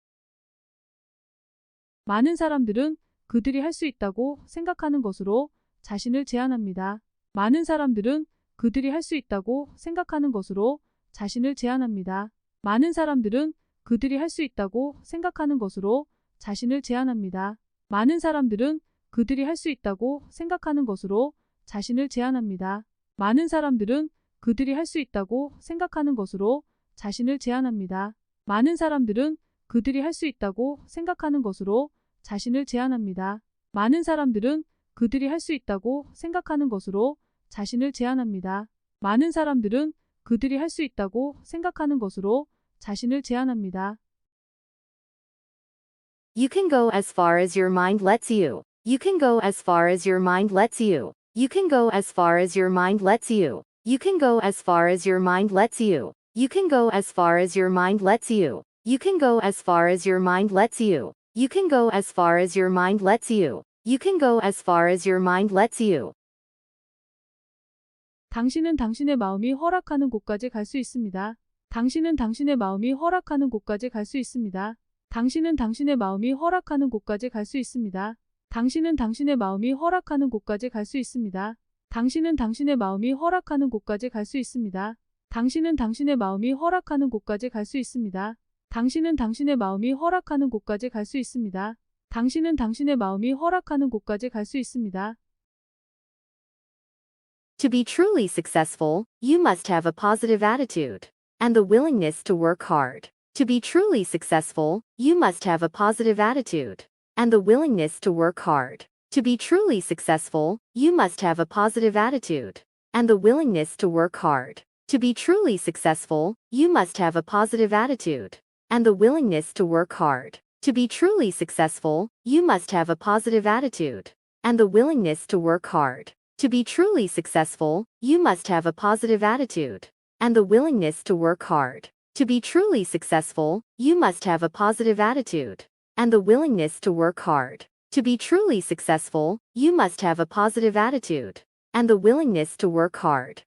많은 사람들은 그들이 할 수 있다고 생각하는 것으로 자신을 제한합니다. 많은 사람들은 그들이 할 수 있다고 생각하는 것으로 자신을 제한합니다. 많은 사람들은 그들이 할 수 있다고 생각하는 것으로 자신을 제한합니다. 많은 사람들은 그들이 할 수 있다고 생각하는 것으로 자신을 제한합니다. 많은 사람들은 그들이 할 수 있다고 생각하는 것으로 자신을 제한합니다. 많은 사람들은 그들이 할 수 있다고 생각하는 것으로 자신을 제한합니다. 많은 사람들은 그들이 할 수 있다고 생각하는 것으로 자신을 제한합니다. 많은 사람들은 그들이 할 수 있다고 생각하는 것으로 자신을 제한합니다. You can go as far as your mind lets you. You can go as far as your mind lets you. You can go as far as your mind lets you. You can go as far as your mind lets you. You can go as far as your mind lets you. You can go as far as your mind lets you. You can go as far as your mind lets you. You can go as far as your mind lets you. 당신은 당신의 마음이 허락하는 곳까지 갈 수 있습니다. 당신은 당신의 마음이 허락하는 곳까지 갈 수 있습니다. 당신은 당신의 마음이 허락하는 곳까지 갈 수 있습니다. 당신은 당신의 마음이 허락하는 곳까지 갈 수 있습니다. 당신은 당신의 마음이 허락하는 곳까지 갈 수 있습니다. 당신은 당신의 마음이 허락하는 곳까지 갈 수 있습니다. 당신은 당신의 마음이 허락하는 곳까지 갈 수 있습니다. 당신은 당신의 마음이 허락하는 곳까지 갈 수 있습니다. To be truly successful, you must have a positive attitude and the willingness to work hard. To be truly successful, you must have a positive attitude and the willingness to work hard. To be truly successful, you must have a positive attitude and the willingness to work hard. To be truly successful, you must have a positive attitude and the willingness to work hard. To be truly successful, you must have a positive attitude and the willingness to work hard. To be truly successful, you must have a positive attitude and the willingness to work hard. To be truly successful, you must have a positive attitude and the willingness to work hard. To be truly successful, you must have a positive attitude and the willingness to work hard.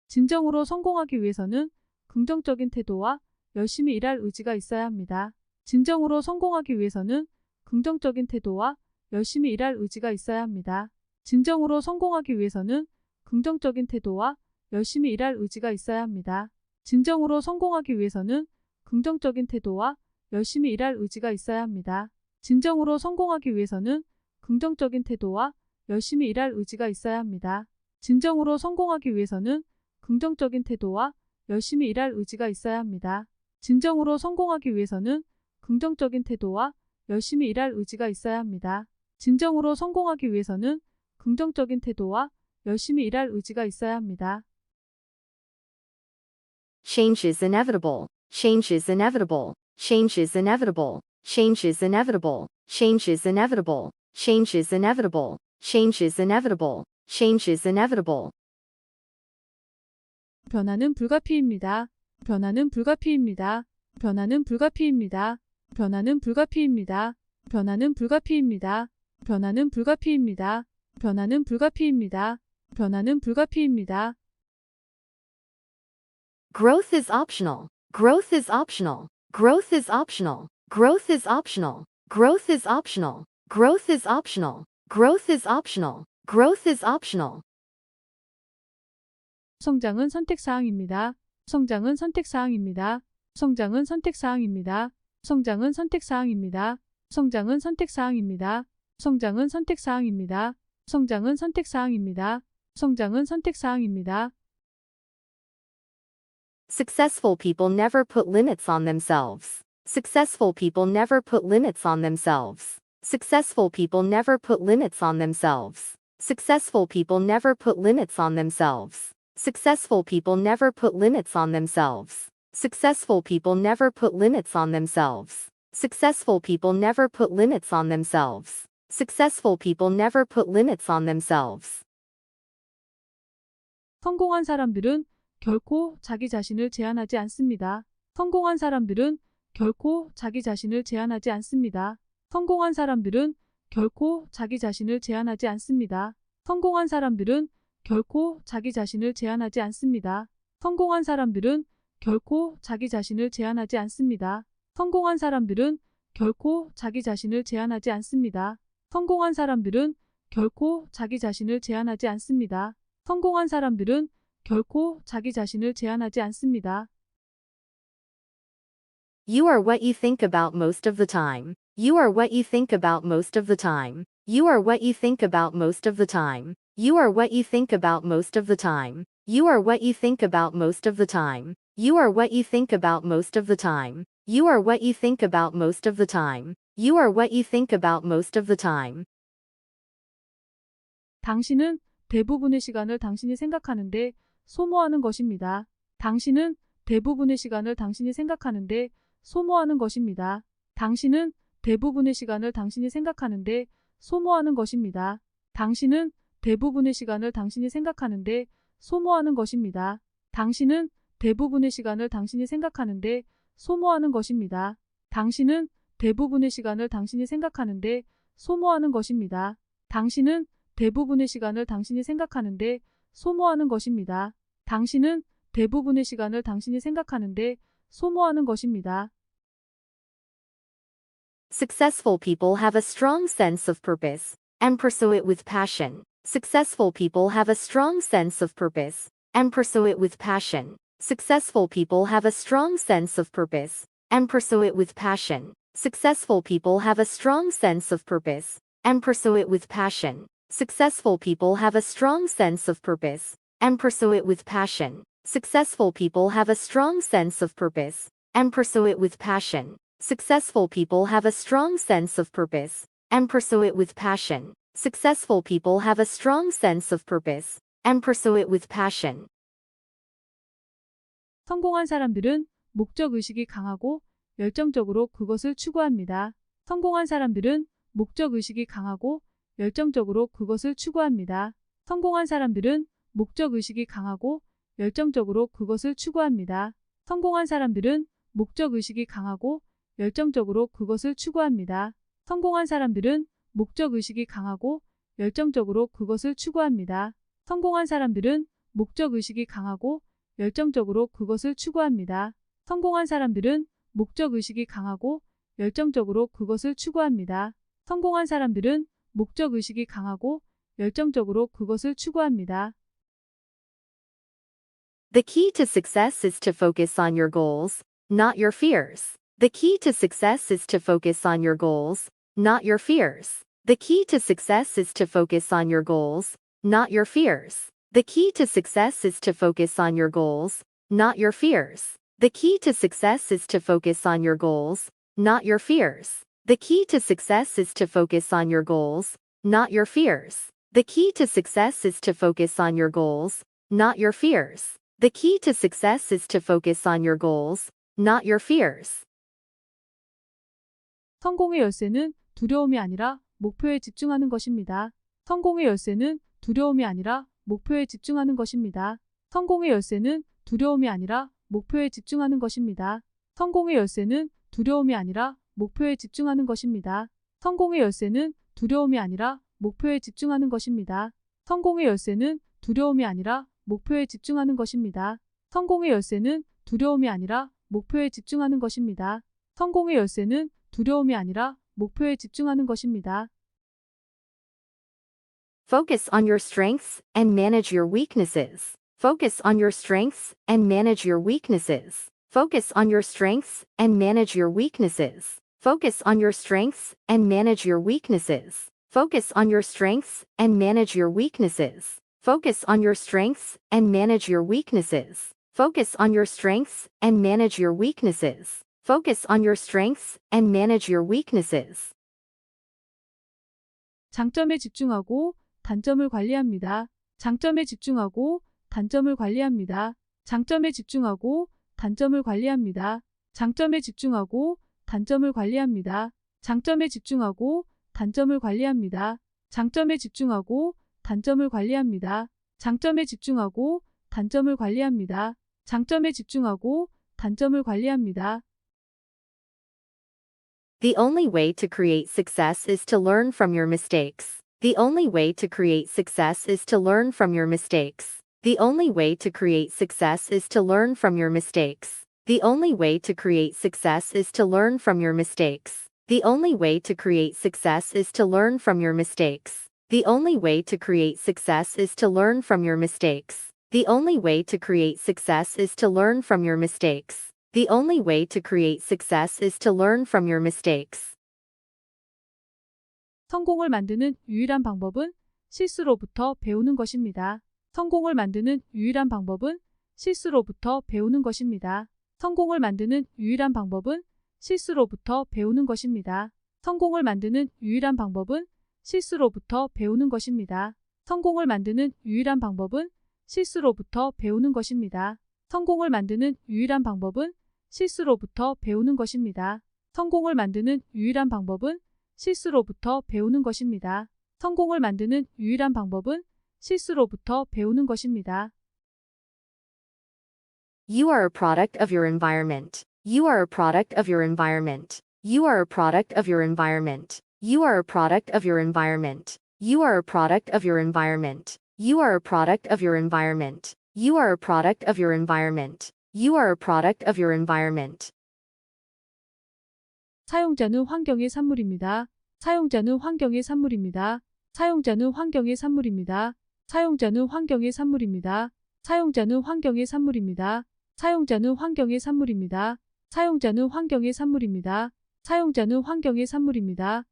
진정으로 성공하기 위해서는 긍정적인 태도와 열심히 일할 의지가 있어야 합니다. 진정으로 성공하기 위해서는 긍정적인 태도와 열심히 일할 의지가 있어야 합니다. 진정으로 성공하기 위해서는 긍정적인 태도와 열심히 일할 의지가 있어야 합니다. 진정으로 성공하기 위해서는 긍정적인 태도와 열심히 일할 의지가 있어야 합니다. 진정으로 성공하기 위해서는 긍정적인 태도와 열심히 일할 의지가 있어야 합니다. 진정으로 성공하기 위해서는 긍정적인 태도와 열심히 일할 의지가 있어야 합니다. 진정으로 성공하기 위해서는 긍정적인 태도와 열심히 일할 의지가 있어야 합니다. 진정으로 성공하기 위해서는 긍정적인 태도와 열심히 일할 의지가 있어야 합니다. Change is inevitable. Change is inevitable. Change is inevitable. Change is inevitable. Change is inevitable. Change is inevitable. Change is inevitable. Change is inevitable. 변화는 불가피입니다. 변화는 불가피입니다. 변화는 불가피입니다. 변화는 불가피입니다. 변화는 불가피입니다. 변화는 불가피입니다. 변화는 불가피입니다. 변화는 불가피입니다. Growth is optional. Growth is optional. Growth is optional. Growth is optional. Growth is optional. Growth is optional. Growth is optional. Growth is optional. 성장은 선택사항입니다. 성장은 선택사항입니다. 성장은 선택사항입니다. 성장은 선택사항입니다. 성장은 선택사항입니다. 성장은 선택사항입니다. 성장은 선택사항입니다. 성장은 선택사항입니다. Successful people never put limits on themselves. Successful people never put limits on themselves. Successful people never put limits on themselves. Successful people never put limits on themselves. Successful people never put limits on themselves. Successful people never put limits on themselves. Successful people never put limits on themselves. Successful people never put limits on themselves. 성공한 사람들은 결코 자기 자신을 제한하지 않습니다. 성공한 사람들은 결코 자기 자신을 제한하지 않습니다. 성공한 사람들은 결코 자기 자신을 제한하지 않습니다. 성공한 사람들은 결코 자기 자신을 제한하지 않습니다. 성공한 사람들은 결코 자기 자신을 제한하지 않습니다. 성공한 사람들은 결코 자기 자신을 제한하지 않습니다. 성공한 사람들은 결코 자기 자신을 제한하지 않습니다. 성공한 사람들은 결코 자기 자신을 제한하지 않습니다. You are what you think about most of the time. You are what you think about most of the time. You are what you think about most of the time. You are what you think about most of the time. You are what you think about most of the time. You are what you think about most of the time. You are what you think about most of the time. You are what you think about most of the time. 당신은 대부분의 시간을 당신이 생각하는데 소모하는 것입니다. 당신은 대부분의 시간을 당신이 생각하는데 소모하는 것입니다. 당신은 대부분의 시간을 당신이 생각하는데 소모하는 것입니다. 당신은 대부분의 시간을 당신이 생각하는데 소모하는 것입니다. 당신은 대부분의 시간을 당신이 생각하는데 소모하는 것입니다. 당신은 대부분의 시간을 당신이 생각하는데 소모하는 것입니다. 당신은 대부분의 시간을 당신이 생각하는데 소모하는 것입니다. 당신은 대부분의 시간을 당신이 생각하는데 소모하는 것입니다. Successful people have a strong sense of purpose and pursue it with passion. Successful people have a strong sense of purpose and pursue it with passion. Successful people have a strong sense of purpose and pursue it with passion. Successful people have a strong sense of purpose and pursue it with passion. Successful people have a strong sense of purpose and pursue it with passion. Successful people have a strong sense of purpose and pursue it with passion. Successful people have a strong sense of purpose and pursue it with passion. Successful people have a strong sense of purpose and pursue it with passion. 성공한 사람들은 목적의식이 강하고 열정적으로 그것을 추구합니다. 성공한 사람들은 목적의식이 강하고 열정적으로 그것을 추구합니다. 성공한 사람들은 목적의식이 강하고 열정적으로 그것을 추구합니다. 성공한 사람들은 목적의식이 강하고 열정적으로 그것을 추구합니다. 성공한 사람들은 목적의식이 강하고 열정적으로 그것을 추구합니다. 성공한 사람들은 목적의식이 강하고 열정적으로 그것을 추구합니다. 성공한 사람들은 목적의식이 강하고 열정적으로 그것을 추구합니다. 성공한 사람들은 목적의식이 강하고 열정적으로 그것을 추구합니다. The key to success is to focus on your goals, not your fears. The key to success is to focus on your goals, not your fears. The key to success is to focus on your goals, not your fears. The key to success is to focus on your goals, not your fears. The key to success is to focus on your goals, not your fears. The key to success is to focus on your goals, not your fears. The key to success is to focus on your goals, not your fears. The key to success is to focus on your goals, not your fears. 성공의 열쇠는 두려움이 아니라 목표에 집중하는 것입니다. 성공의 열쇠는 두려움이 아니라 목표에 집중하는 것입니다. 성공의 열쇠는 두려움이 아니라 목표에 집중하는 것입니다. 성공의 열쇠는 두려움이 아니라 목표에 집중하는 것입니다. 성공의 열쇠는 두려움이 아니라 목표에 집중하는 것입니다. 성공의 열쇠는 두려움이 아니라 목표에 집중하는 것입니다. 성공의 열쇠는 두려움이 아니라 목표에 집중하는 것입니다. 성공의 열쇠는 두려움이 아니라 목표에 집중하는 것입니다. Focus on your strengths and manage your weaknesses. Focus on your strengths and manage your weaknesses. Focus on your strengths and manage your weaknesses. Focus on your strengths and manage your weaknesses. Focus on your strengths and manage your weaknesses. Focus on your strengths and manage your weaknesses. Focus on your strengths and manage your weaknesses. Focus on your strengths and manage your weaknesses. 장점에 집중하고 단점을 관리합니다. 장점에 집중하고 단점을 관리합니다. 장점에 집중하고 단점을 관리합니다. 장점에 집중하고 단점을 관리합니다. 장점에 집중하고 단점을 관리합니다. 장점에 집중하고 단점을 관리합니다. 장점에 집중하고 단점을 관리합니다. 장점에 집중하고 단점을 관리합니다. The only way to create success is to learn from your mistakes. The only way to create success is to learn from your mistakes. The only way to create success is to learn from your mistakes. The only way to create success is to learn from your mistakes. The only way to create success is to learn from your mistakes. The only way to create success is to learn from your mistakes. The only way to create success is to learn from your mistakes. The only way to create success is to learn from your mistakes. 성공을 만드는 유일한 방법은 실수로부터 배우는 것입니다. 성공을 만드는 유일한 방법은 실수로부터 배우는 것입니다. 성공을 만드는 유일한 방법은 실수로부터 배우는 것입니다. 성공을 만드는 유일한 방법은 실수로부터 배우는 것입니다. 성공을 만드는 유일한 방법은 실수로부터 배우는 것입니다. 성공을 만드는 유일한 방법은 실수로부터 배우는 것입니다. 성공을 만드는 유일한 방법은 실수로부터 배우는 것입니다. 성공을 만드는 유일한 방법은 실수로부터 배우는 것입니다. You are a product of your environment. You are a product of your environment. You are a product of your environment. You are a product of your environment. You are a product of your environment. You are a product of your environment. You are a product of your environment. You are a product of your environment. 사용자는 환경의 산물입니다. 사용자는 환경의 산물입니다. 사용자는 환경의 산물입니다. 사용자는 환경의 산물입니다. 사용자는 환경의 산물입니다. 사용자는 환경의 산물입니다. 사용자는 환경의 산물입니다. 사용자는 환경의 산물입니다.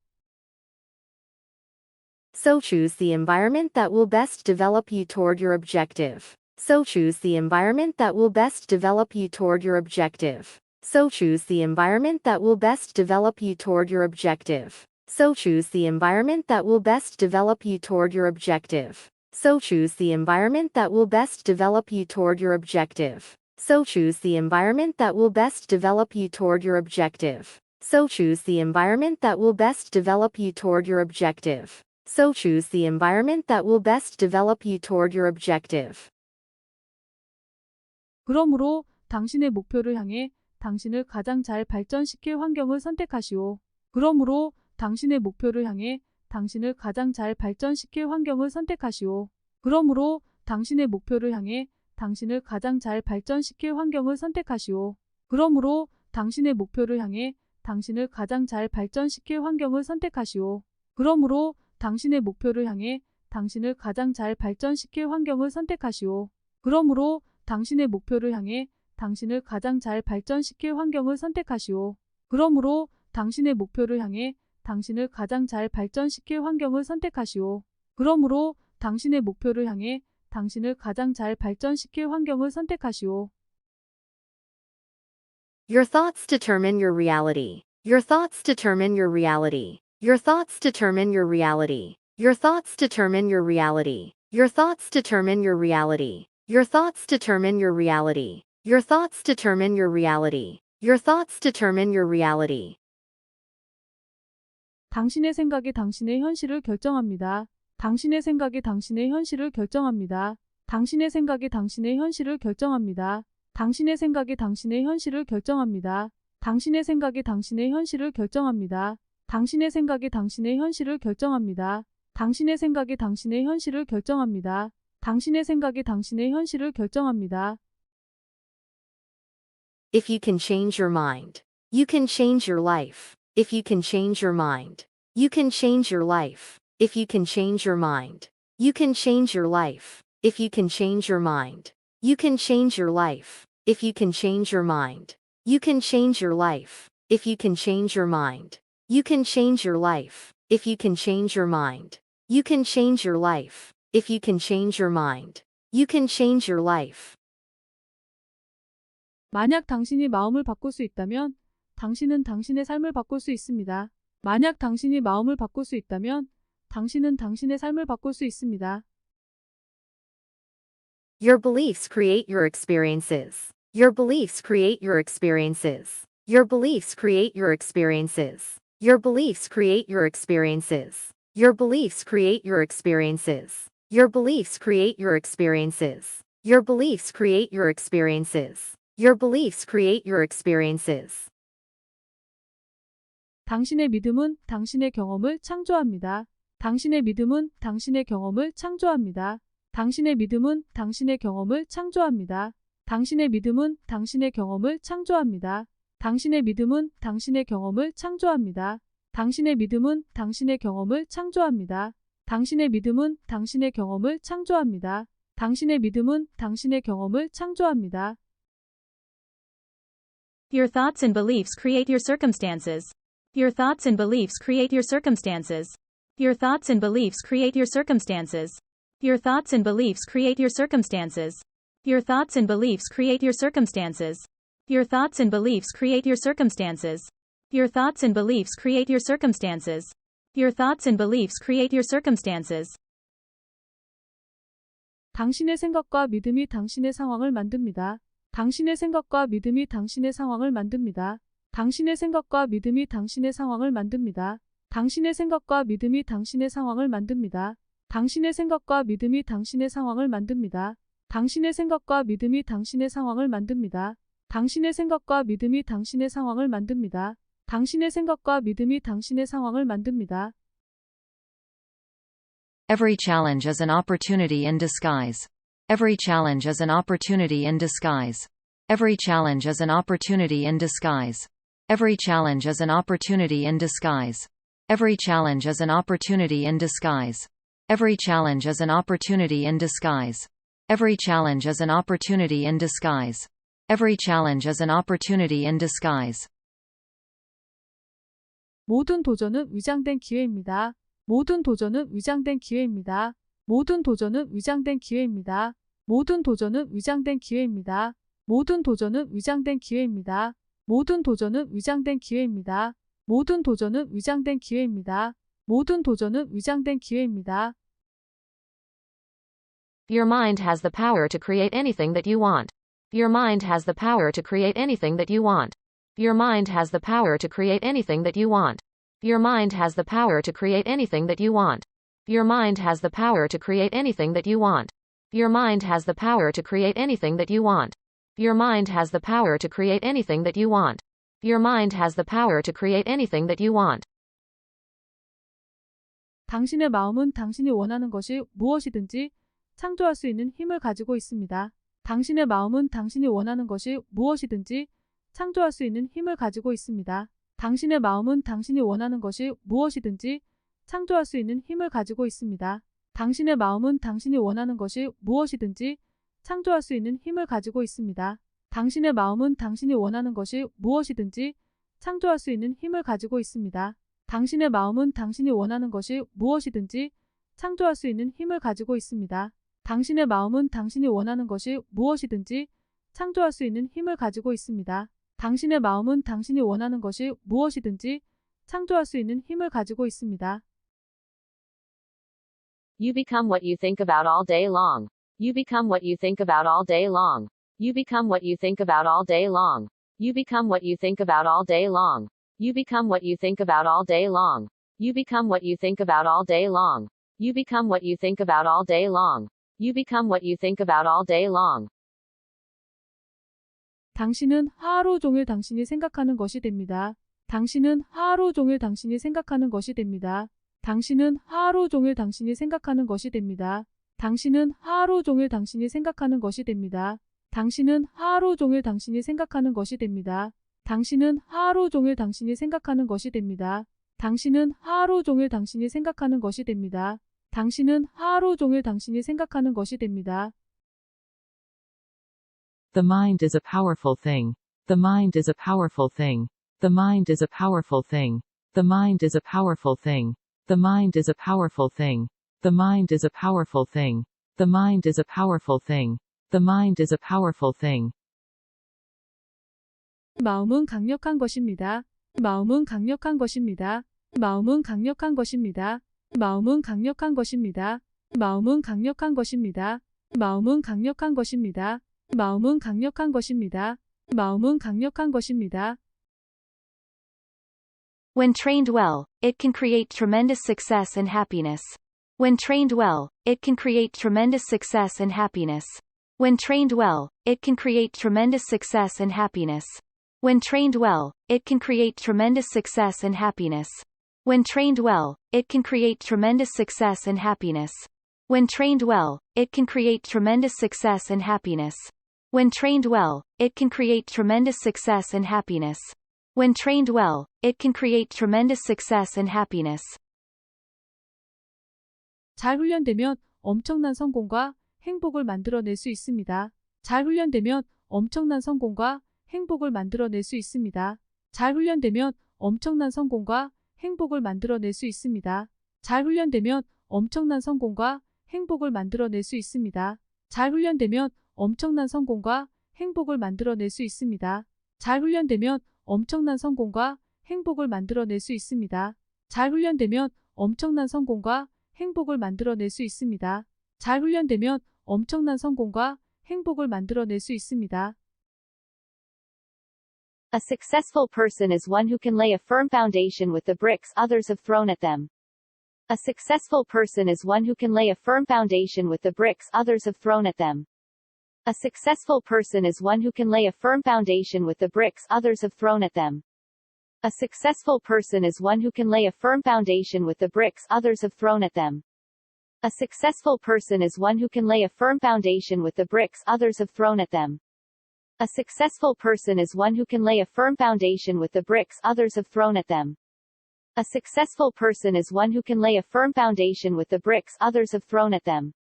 So choose the environment that will best develop you toward your objective. So choose the environment that will best develop you toward your objective. So choose the environment that will best develop you toward your objective. So choose the environment that will best develop you toward your objective. So choose the environment that will best develop you toward your objective. So choose the environment that will best develop you toward your objective. So choose the environment that will best develop you toward your objective. So choose the environment that will best develop you toward your objective. 그러므로 당신의 목표를 향해 당신을 가장 잘 발전시킬 환경을 선택하시오. 그러므로 당신의 목표를 향해 당신을 가장 잘 발전시킬 환경을 선택하시오. 그러므로 당신의 목표를 향해 당신을 가장 잘 발전시킬 환경을 선택하시오. 그러므로 당신의 목표를 향해 당신을 가장 잘 발전시킬 환경을 선택하시오. 그러므로 당신의 목표를 향해 당신을 가장 잘 발전시킬 환경을 선택하시오. 그러므로 당신의 목표를 향해 당신을 가장 잘 발전시킬 환경을 선택하시오. 그러므로 당신의 목표를 향해 당신을 가장 잘 발전시킬 환경을 선택하시오. 그러므로 당신의 목표를 향해 당신을 가장 잘 발전시킬 환경을 선택하시오. Your thoughts determine your reality. Your thoughts determine your reality. Your thoughts determine your reality. Your thoughts determine your reality. Your thoughts determine your reality. Your thoughts determine your reality. Your thoughts determine your reality. Your thoughts determine your reality. 당신의 생각이 당신의 현실을 결정합니다. 당신의 생각이 당신의 현실을 결정합니다. 당신의 생각이 당신의 현실을 결정합니다. 당신의 생각이 당신의 현실을 결정합니다. 당신의 생각이 당신의 현실을 결정합니다. 당신의 생각이 당신의 현실을 결정합니다. 당신의 생각이 당신의 현실을 결정합니다. 당신의 생각이 당신의 현실을 결정합니다. If you can change your mind, you can change your life. If you can change your mind, you can change your life. If you can change your mind, you can change your life. if you can change your mind. You can change your life, if you can change your mind. You can change your life, if you can change your mind. You can change your life, if you can change your mind. You can change your life, if you can change your mind. You can change your life. 만약 당신이 마음을 바꿀 수 있다면 당신은 당신의 삶을 바꿀 수 있습니다. 만약 당신이 마음을 바꿀 수 있다면 당신은 당신의 삶을 바꿀 수 있습니다. Your beliefs create your experiences. Your beliefs create your experiences. Your beliefs create your experiences. Your beliefs create your experiences. Your beliefs create your experiences. Your beliefs create your experiences. Your beliefs create your experiences. Your beliefs create your experiences. 당신의 믿음은 당신의 경험을 창조합니다. 당신의 믿음은 당신의 경험을 창조합니다. 당신의 믿음은 당신의 경험을 창조합니다. 당신의 믿음은 당신의 경험을 창조합니다. 당신의 믿음은 당신의 경험을 창조합니다. 당신의 믿음은 당신의 경험을 창조합니다. 당신의 믿음은 당신의 경험을 창조합니다. 당신의 믿음은 당신의 경험을 창조합니다. Your thoughts and beliefs create your circumstances. Your thoughts and beliefs create your circumstances. Your thoughts and beliefs create your circumstances. Your thoughts and beliefs create your circumstances. Your thoughts and beliefs create your circumstances. Your thoughts and beliefs create your circumstances. Your thoughts and beliefs create your circumstances. Your thoughts and beliefs create your circumstances. 당신의 생각과 믿음이 당신의 상황을 만듭니다. 당신의 생각과 믿음이 당신의 상황을 만듭니다. 당신의 생각과 믿음이 당신의 상황을 만듭니다. 당신의 생각과 믿음이 당신의 상황을 만듭니다. 당신의 생각과 믿음이 당신의 상황을 만듭니다. 당신의 생각과 믿음이 당신의 상황을 만듭니다. 당신의 생각과 믿음이 당신의 상황을 만듭니다. 당신의 생각과 믿음이 당신의 상황을 만듭니다. Every challenge is an opportunity in disguise. Every challenge is an opportunity in disguise. Every challenge is an opportunity in disguise. Every challenge is an opportunity in disguise. Every challenge is an opportunity in disguise. Every challenge is an opportunity in disguise. Every challenge is an opportunity in disguise. Every challenge is an opportunity in disguise. 모든 도전은 위장된 기회입니다. 모든 도전은 위장된 기회입니다. 모든 도전은 위장된 기회입니다. 모든 도전은 위장된 기회입니다. 모든 도전은 위장된 기회입니다. 모든 도전은 위장된 기회입니다. 모든 도전은 위장된 기회입니다. 모든 도전은 위장된 기회입니다. Your mind has the power to create anything that you want. Your mind has the power to create anything that you want. Your mind has the power to create anything that you want. Your mind has the power to create anything that you want. Your mind has the power to create anything that you want. Your mind has the power to create anything that you want. Your mind has the power to create anything that you want. Your mind has the power to create anything that you want. 당신의 마음은 당신이 원하는 것이 무엇이든지 창조할 수 있는 힘을 가지고 있습니다. 당신의 마음은 당신이 원하는 것이 무엇이든지 창조할 수 있는 힘을 가지고 있습니다. 당신의 마음은 당신이 원하는 것이 무엇이든지 창조할 수 있는 힘을 가지고 있습니다. 당신의 마음은 당신이 원하는 것이 무엇이든지 창조할 수 있는 힘을 가지고 있습니다. 당신의 마음은 당신이 원하는 것이 무엇이든지 창조할 수 있는 힘을 가지고 있습니다. 당신의 마음은 당신이 원하는 것이 무엇이든지 창조할 수 있는 힘을 가지고 있습니다. 당신의 마음은 당신이 원하는 것이 무엇이든지 창조할 수 있는 힘을 가지고 있습니다. 당신의 마음은 당신이 원하는 것이 무엇이든지 창조할 수 있는 힘을 가지고 있습니다. You become what you think about all day long. You become what you think about all day long. You become what you think about all day long. You become what you think about all day long. You become what you think about all day long. You become what you think about all day long. You become what you think about all day long. You become what you think about all day long. 당신은 하루 종일 당신이 생각하는 것이 됩니다. 당신은 하루 종일 당신이 생각하는 것이 됩니다. 당신은 하루 종일 당신이 생각하는 것이 됩니다. 당신은 하루 종일 당신이 생각하는 것이 됩니다. 당신은 하루 종일 당신이 생각하는 것이 됩니다. 당신은 하루 종일 당신이 생각하는 것이 됩니다. 당신은 하루 종일 당신이 생각하는 것이 됩니다. 당신은 하루 종일 당신이 생각하는 것이 됩니다. The mind is a powerful thing. The mind is a powerful thing. The mind is a powerful thing. The mind is a powerful thing. The mind is a powerful thing. The mind is a powerful thing. The mind is a powerful thing. The mind is a powerful thing. 마음은 강력한 것입니다. 마음은 강력한 것입니다. 마음은 강력한 것입니다. 마음은 강력한 것입니다. 마음은 강력한 것입니다. 마음은 강력한 것입니다. 마음은 강력한 것입니다. 마음은 강력한 것입니다. When trained well, it can create tremendous success and happiness. When trained well, it can create tremendous success and happiness. When trained well, it can create tremendous success and happiness. When trained well, it can create tremendous success and happiness. When trained well, it can create tremendous success and happiness. When trained well, it can create tremendous success and happiness. When trained well, it can create tremendous success and happiness. When trained well, it can create tremendous success and happiness. 잘 훈련되면 엄청난 성공과 행복을 만들어낼 수 있습니다. 잘 훈련되면 엄청난 성공과 행복을 만들어낼 수 있습니다. 잘 훈련되면 엄청난 성공과 행복을 만들어낼 수 있습니다. 잘 훈련되면 엄청난 성공과 행복을 만들어낼 수 있습니다. 잘 훈련되면 엄청난 성공과 행복을 만들어낼 수 있습니다. 잘 훈련되면 엄청난 성공과 행복을 만들어낼 수 있습니다. 잘 훈련되면 엄청난 성공과 행복을 만들어낼 수 있습니다. 잘 훈련되면 엄청난 성공과 행복을 만들어낼 수 있습니다. A successful person is one who can lay a firm foundation with the bricks others have thrown at them. A successful person is one who can lay a firm foundation with the bricks others have thrown at them. A successful person is one who can lay a firm foundation with the bricks others have thrown at them. A successful person is one who can lay a firm foundation with the bricks others have thrown at them. A successful person is one who can lay a firm foundation with the bricks others have thrown at them. A successful person is one who can lay a firm foundation with the bricks others have thrown at them. A successful person is one who can lay a firm foundation with the bricks others have thrown at them.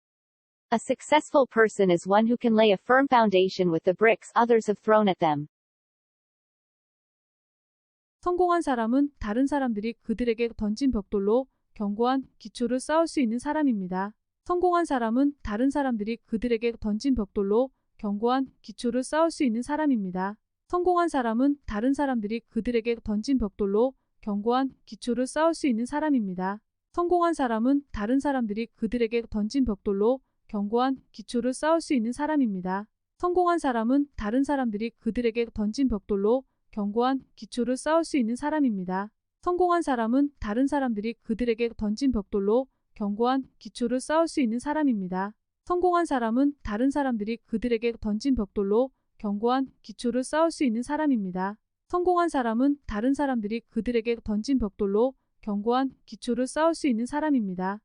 A successful person is one who can lay a firm foundation with the bricks others have thrown at them. 성공한 사람은 다른 사람들이 그들에게 던진 벽돌로 견고한 기초를 쌓을 수 있는 사람입니다. 성공한 사람은 다른 사람들이 그들에게 던진 벽돌로 견고한 기초를 쌓을 수 있는 사람입니다. 성공한 사람은 다른 사람들이 그들에게 던진 벽돌로 견고한 기초를 쌓을 수 있는 사람입니다. 성공한 사람은 다른 사람들이 그들에게 던진 벽돌로 견고한 기초를 쌓을 수 있는 사람입니다. 성공한 사람은 다른 사람들이 그들에게 던진 벽돌로 견고한 기초를 쌓을 수 있는 사람입니다. 성공한 사람은 다른 사람들이 그들에게 던진 벽돌로 견고한 기초를 쌓을 수 있는 사람입니다. 성공한 사람은 다른 사람들이 그들에게 던진 벽돌로 견고한 기초를 쌓을 수 있는 사람입니다. 성공한 사람은 다른 사람들이 그들에게 던진 벽돌로 견고한 기초를 쌓을 수 있는 사람입니다.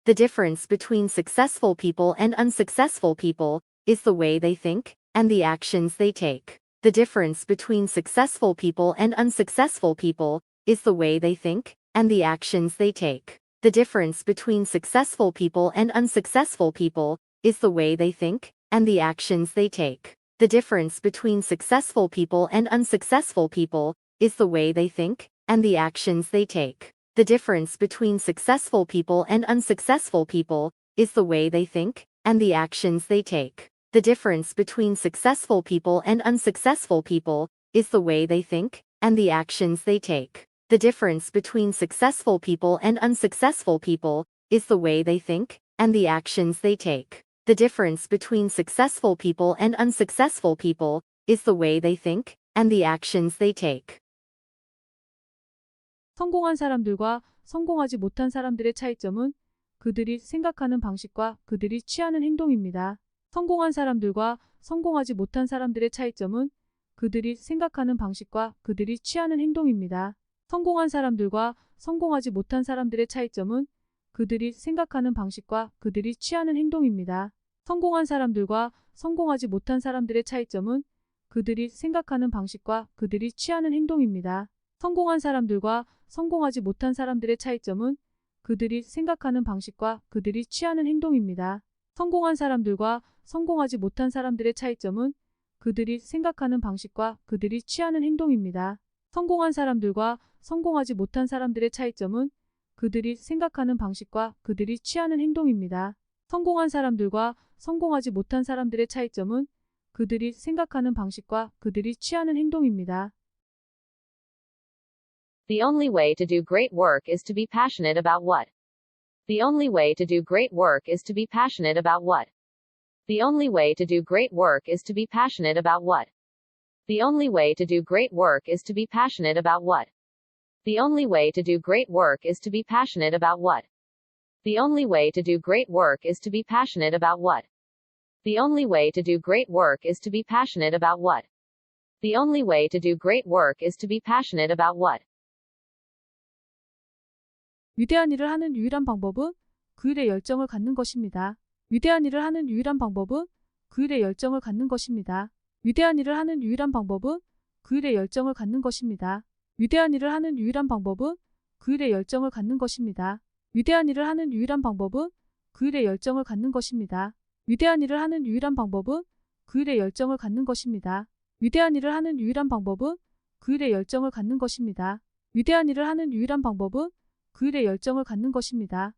The difference between successful people and unsuccessful people is the way they think and the actions they take. The difference between successful people and unsuccessful people is the way they think and the actions they take. The difference between successful people and unsuccessful people is the way they think and the actions they take. The difference between successful people and unsuccessful people is the way they think and the actions they take. The difference between successful people and unsuccessful people is the way they think and the actions they take. The difference between successful people and unsuccessful people is the way they think and the actions they take. The difference between successful people and unsuccessful people is the way they think and the actions they take. The difference between successful people and unsuccessful people is the way they think and the actions they take. 성공한 사람들과 성공하지 못한 사람들의 차이점은 그들이 생각하는 방식과 그들이 취하는 행동입니다. 성공한 사람들과 성공하지 못한 사람들의 차이점은 그들이 생각하는 방식과 그들이 취하는 행동입니다. 성공한 사람들과 성공하지 못한 사람들의 차이점은 그들이 생각하는 방식과 그들이 취하는 행동입니다. 성공한 사람들과 성공하지 못한 사람들의 차이점은 그들이 생각하는 방식과 그들이 취하는 행동입니다. 성공한 사람들과 성공하지 못한 사람들의 차이점은 그들이 생각하는 방식과 그들이 취하는 행동입니다. 성공한 사람들과 성공하지 못한 사람들의 차이점은 그들이 생각하는 방식과 그들이 취하는 행동입니다. 성공한 사람들과 성공하지 못한 사람들의 차이점은 그들이 생각하는 방식과 그들이 취하는 행동입니다. 성공한 사람들과 성공하지 못한 사람들의 차이점은 그들이 생각하는 방식과 그들이 취하는 행동입니다. The only way to do great work is to be passionate about what? The only way to do great work is to be passionate about what? The only way to do great work is to be passionate about what? The only way to do great work is to be passionate about what? The only way to do great work is to be passionate about what? The only way to do great work is to be passionate about what? The only way to do great work is to be passionate about what? The only way to do great work is to be passionate about what? 위대한 일을 하는 유일한 방법은 그 일에 열정을 갖는 것입니다. 위대한 일을 하는 유일한 방법은 그 일에 열정을 갖는 것입니다. 위대한 일을 하는 유일한 방법은 그 일에 열정을 갖는 것입니다. 위대한 일을 하는 유일한 방법은 그 일에 열정을 갖는 것입니다. 위대한 일을 하는 유일한 방법은 그 일에 열정을 갖는 것입니다. 위대한 일을 하는 유일한 방법은 그 일에 열정을 갖는 것입니다. 위대한 일을 하는 유일한 방법은 그 일에 열정을 갖는 것입니다. 위대한 일을 하는 유일한 방법은 그 일에 열정을 갖는 것입니다.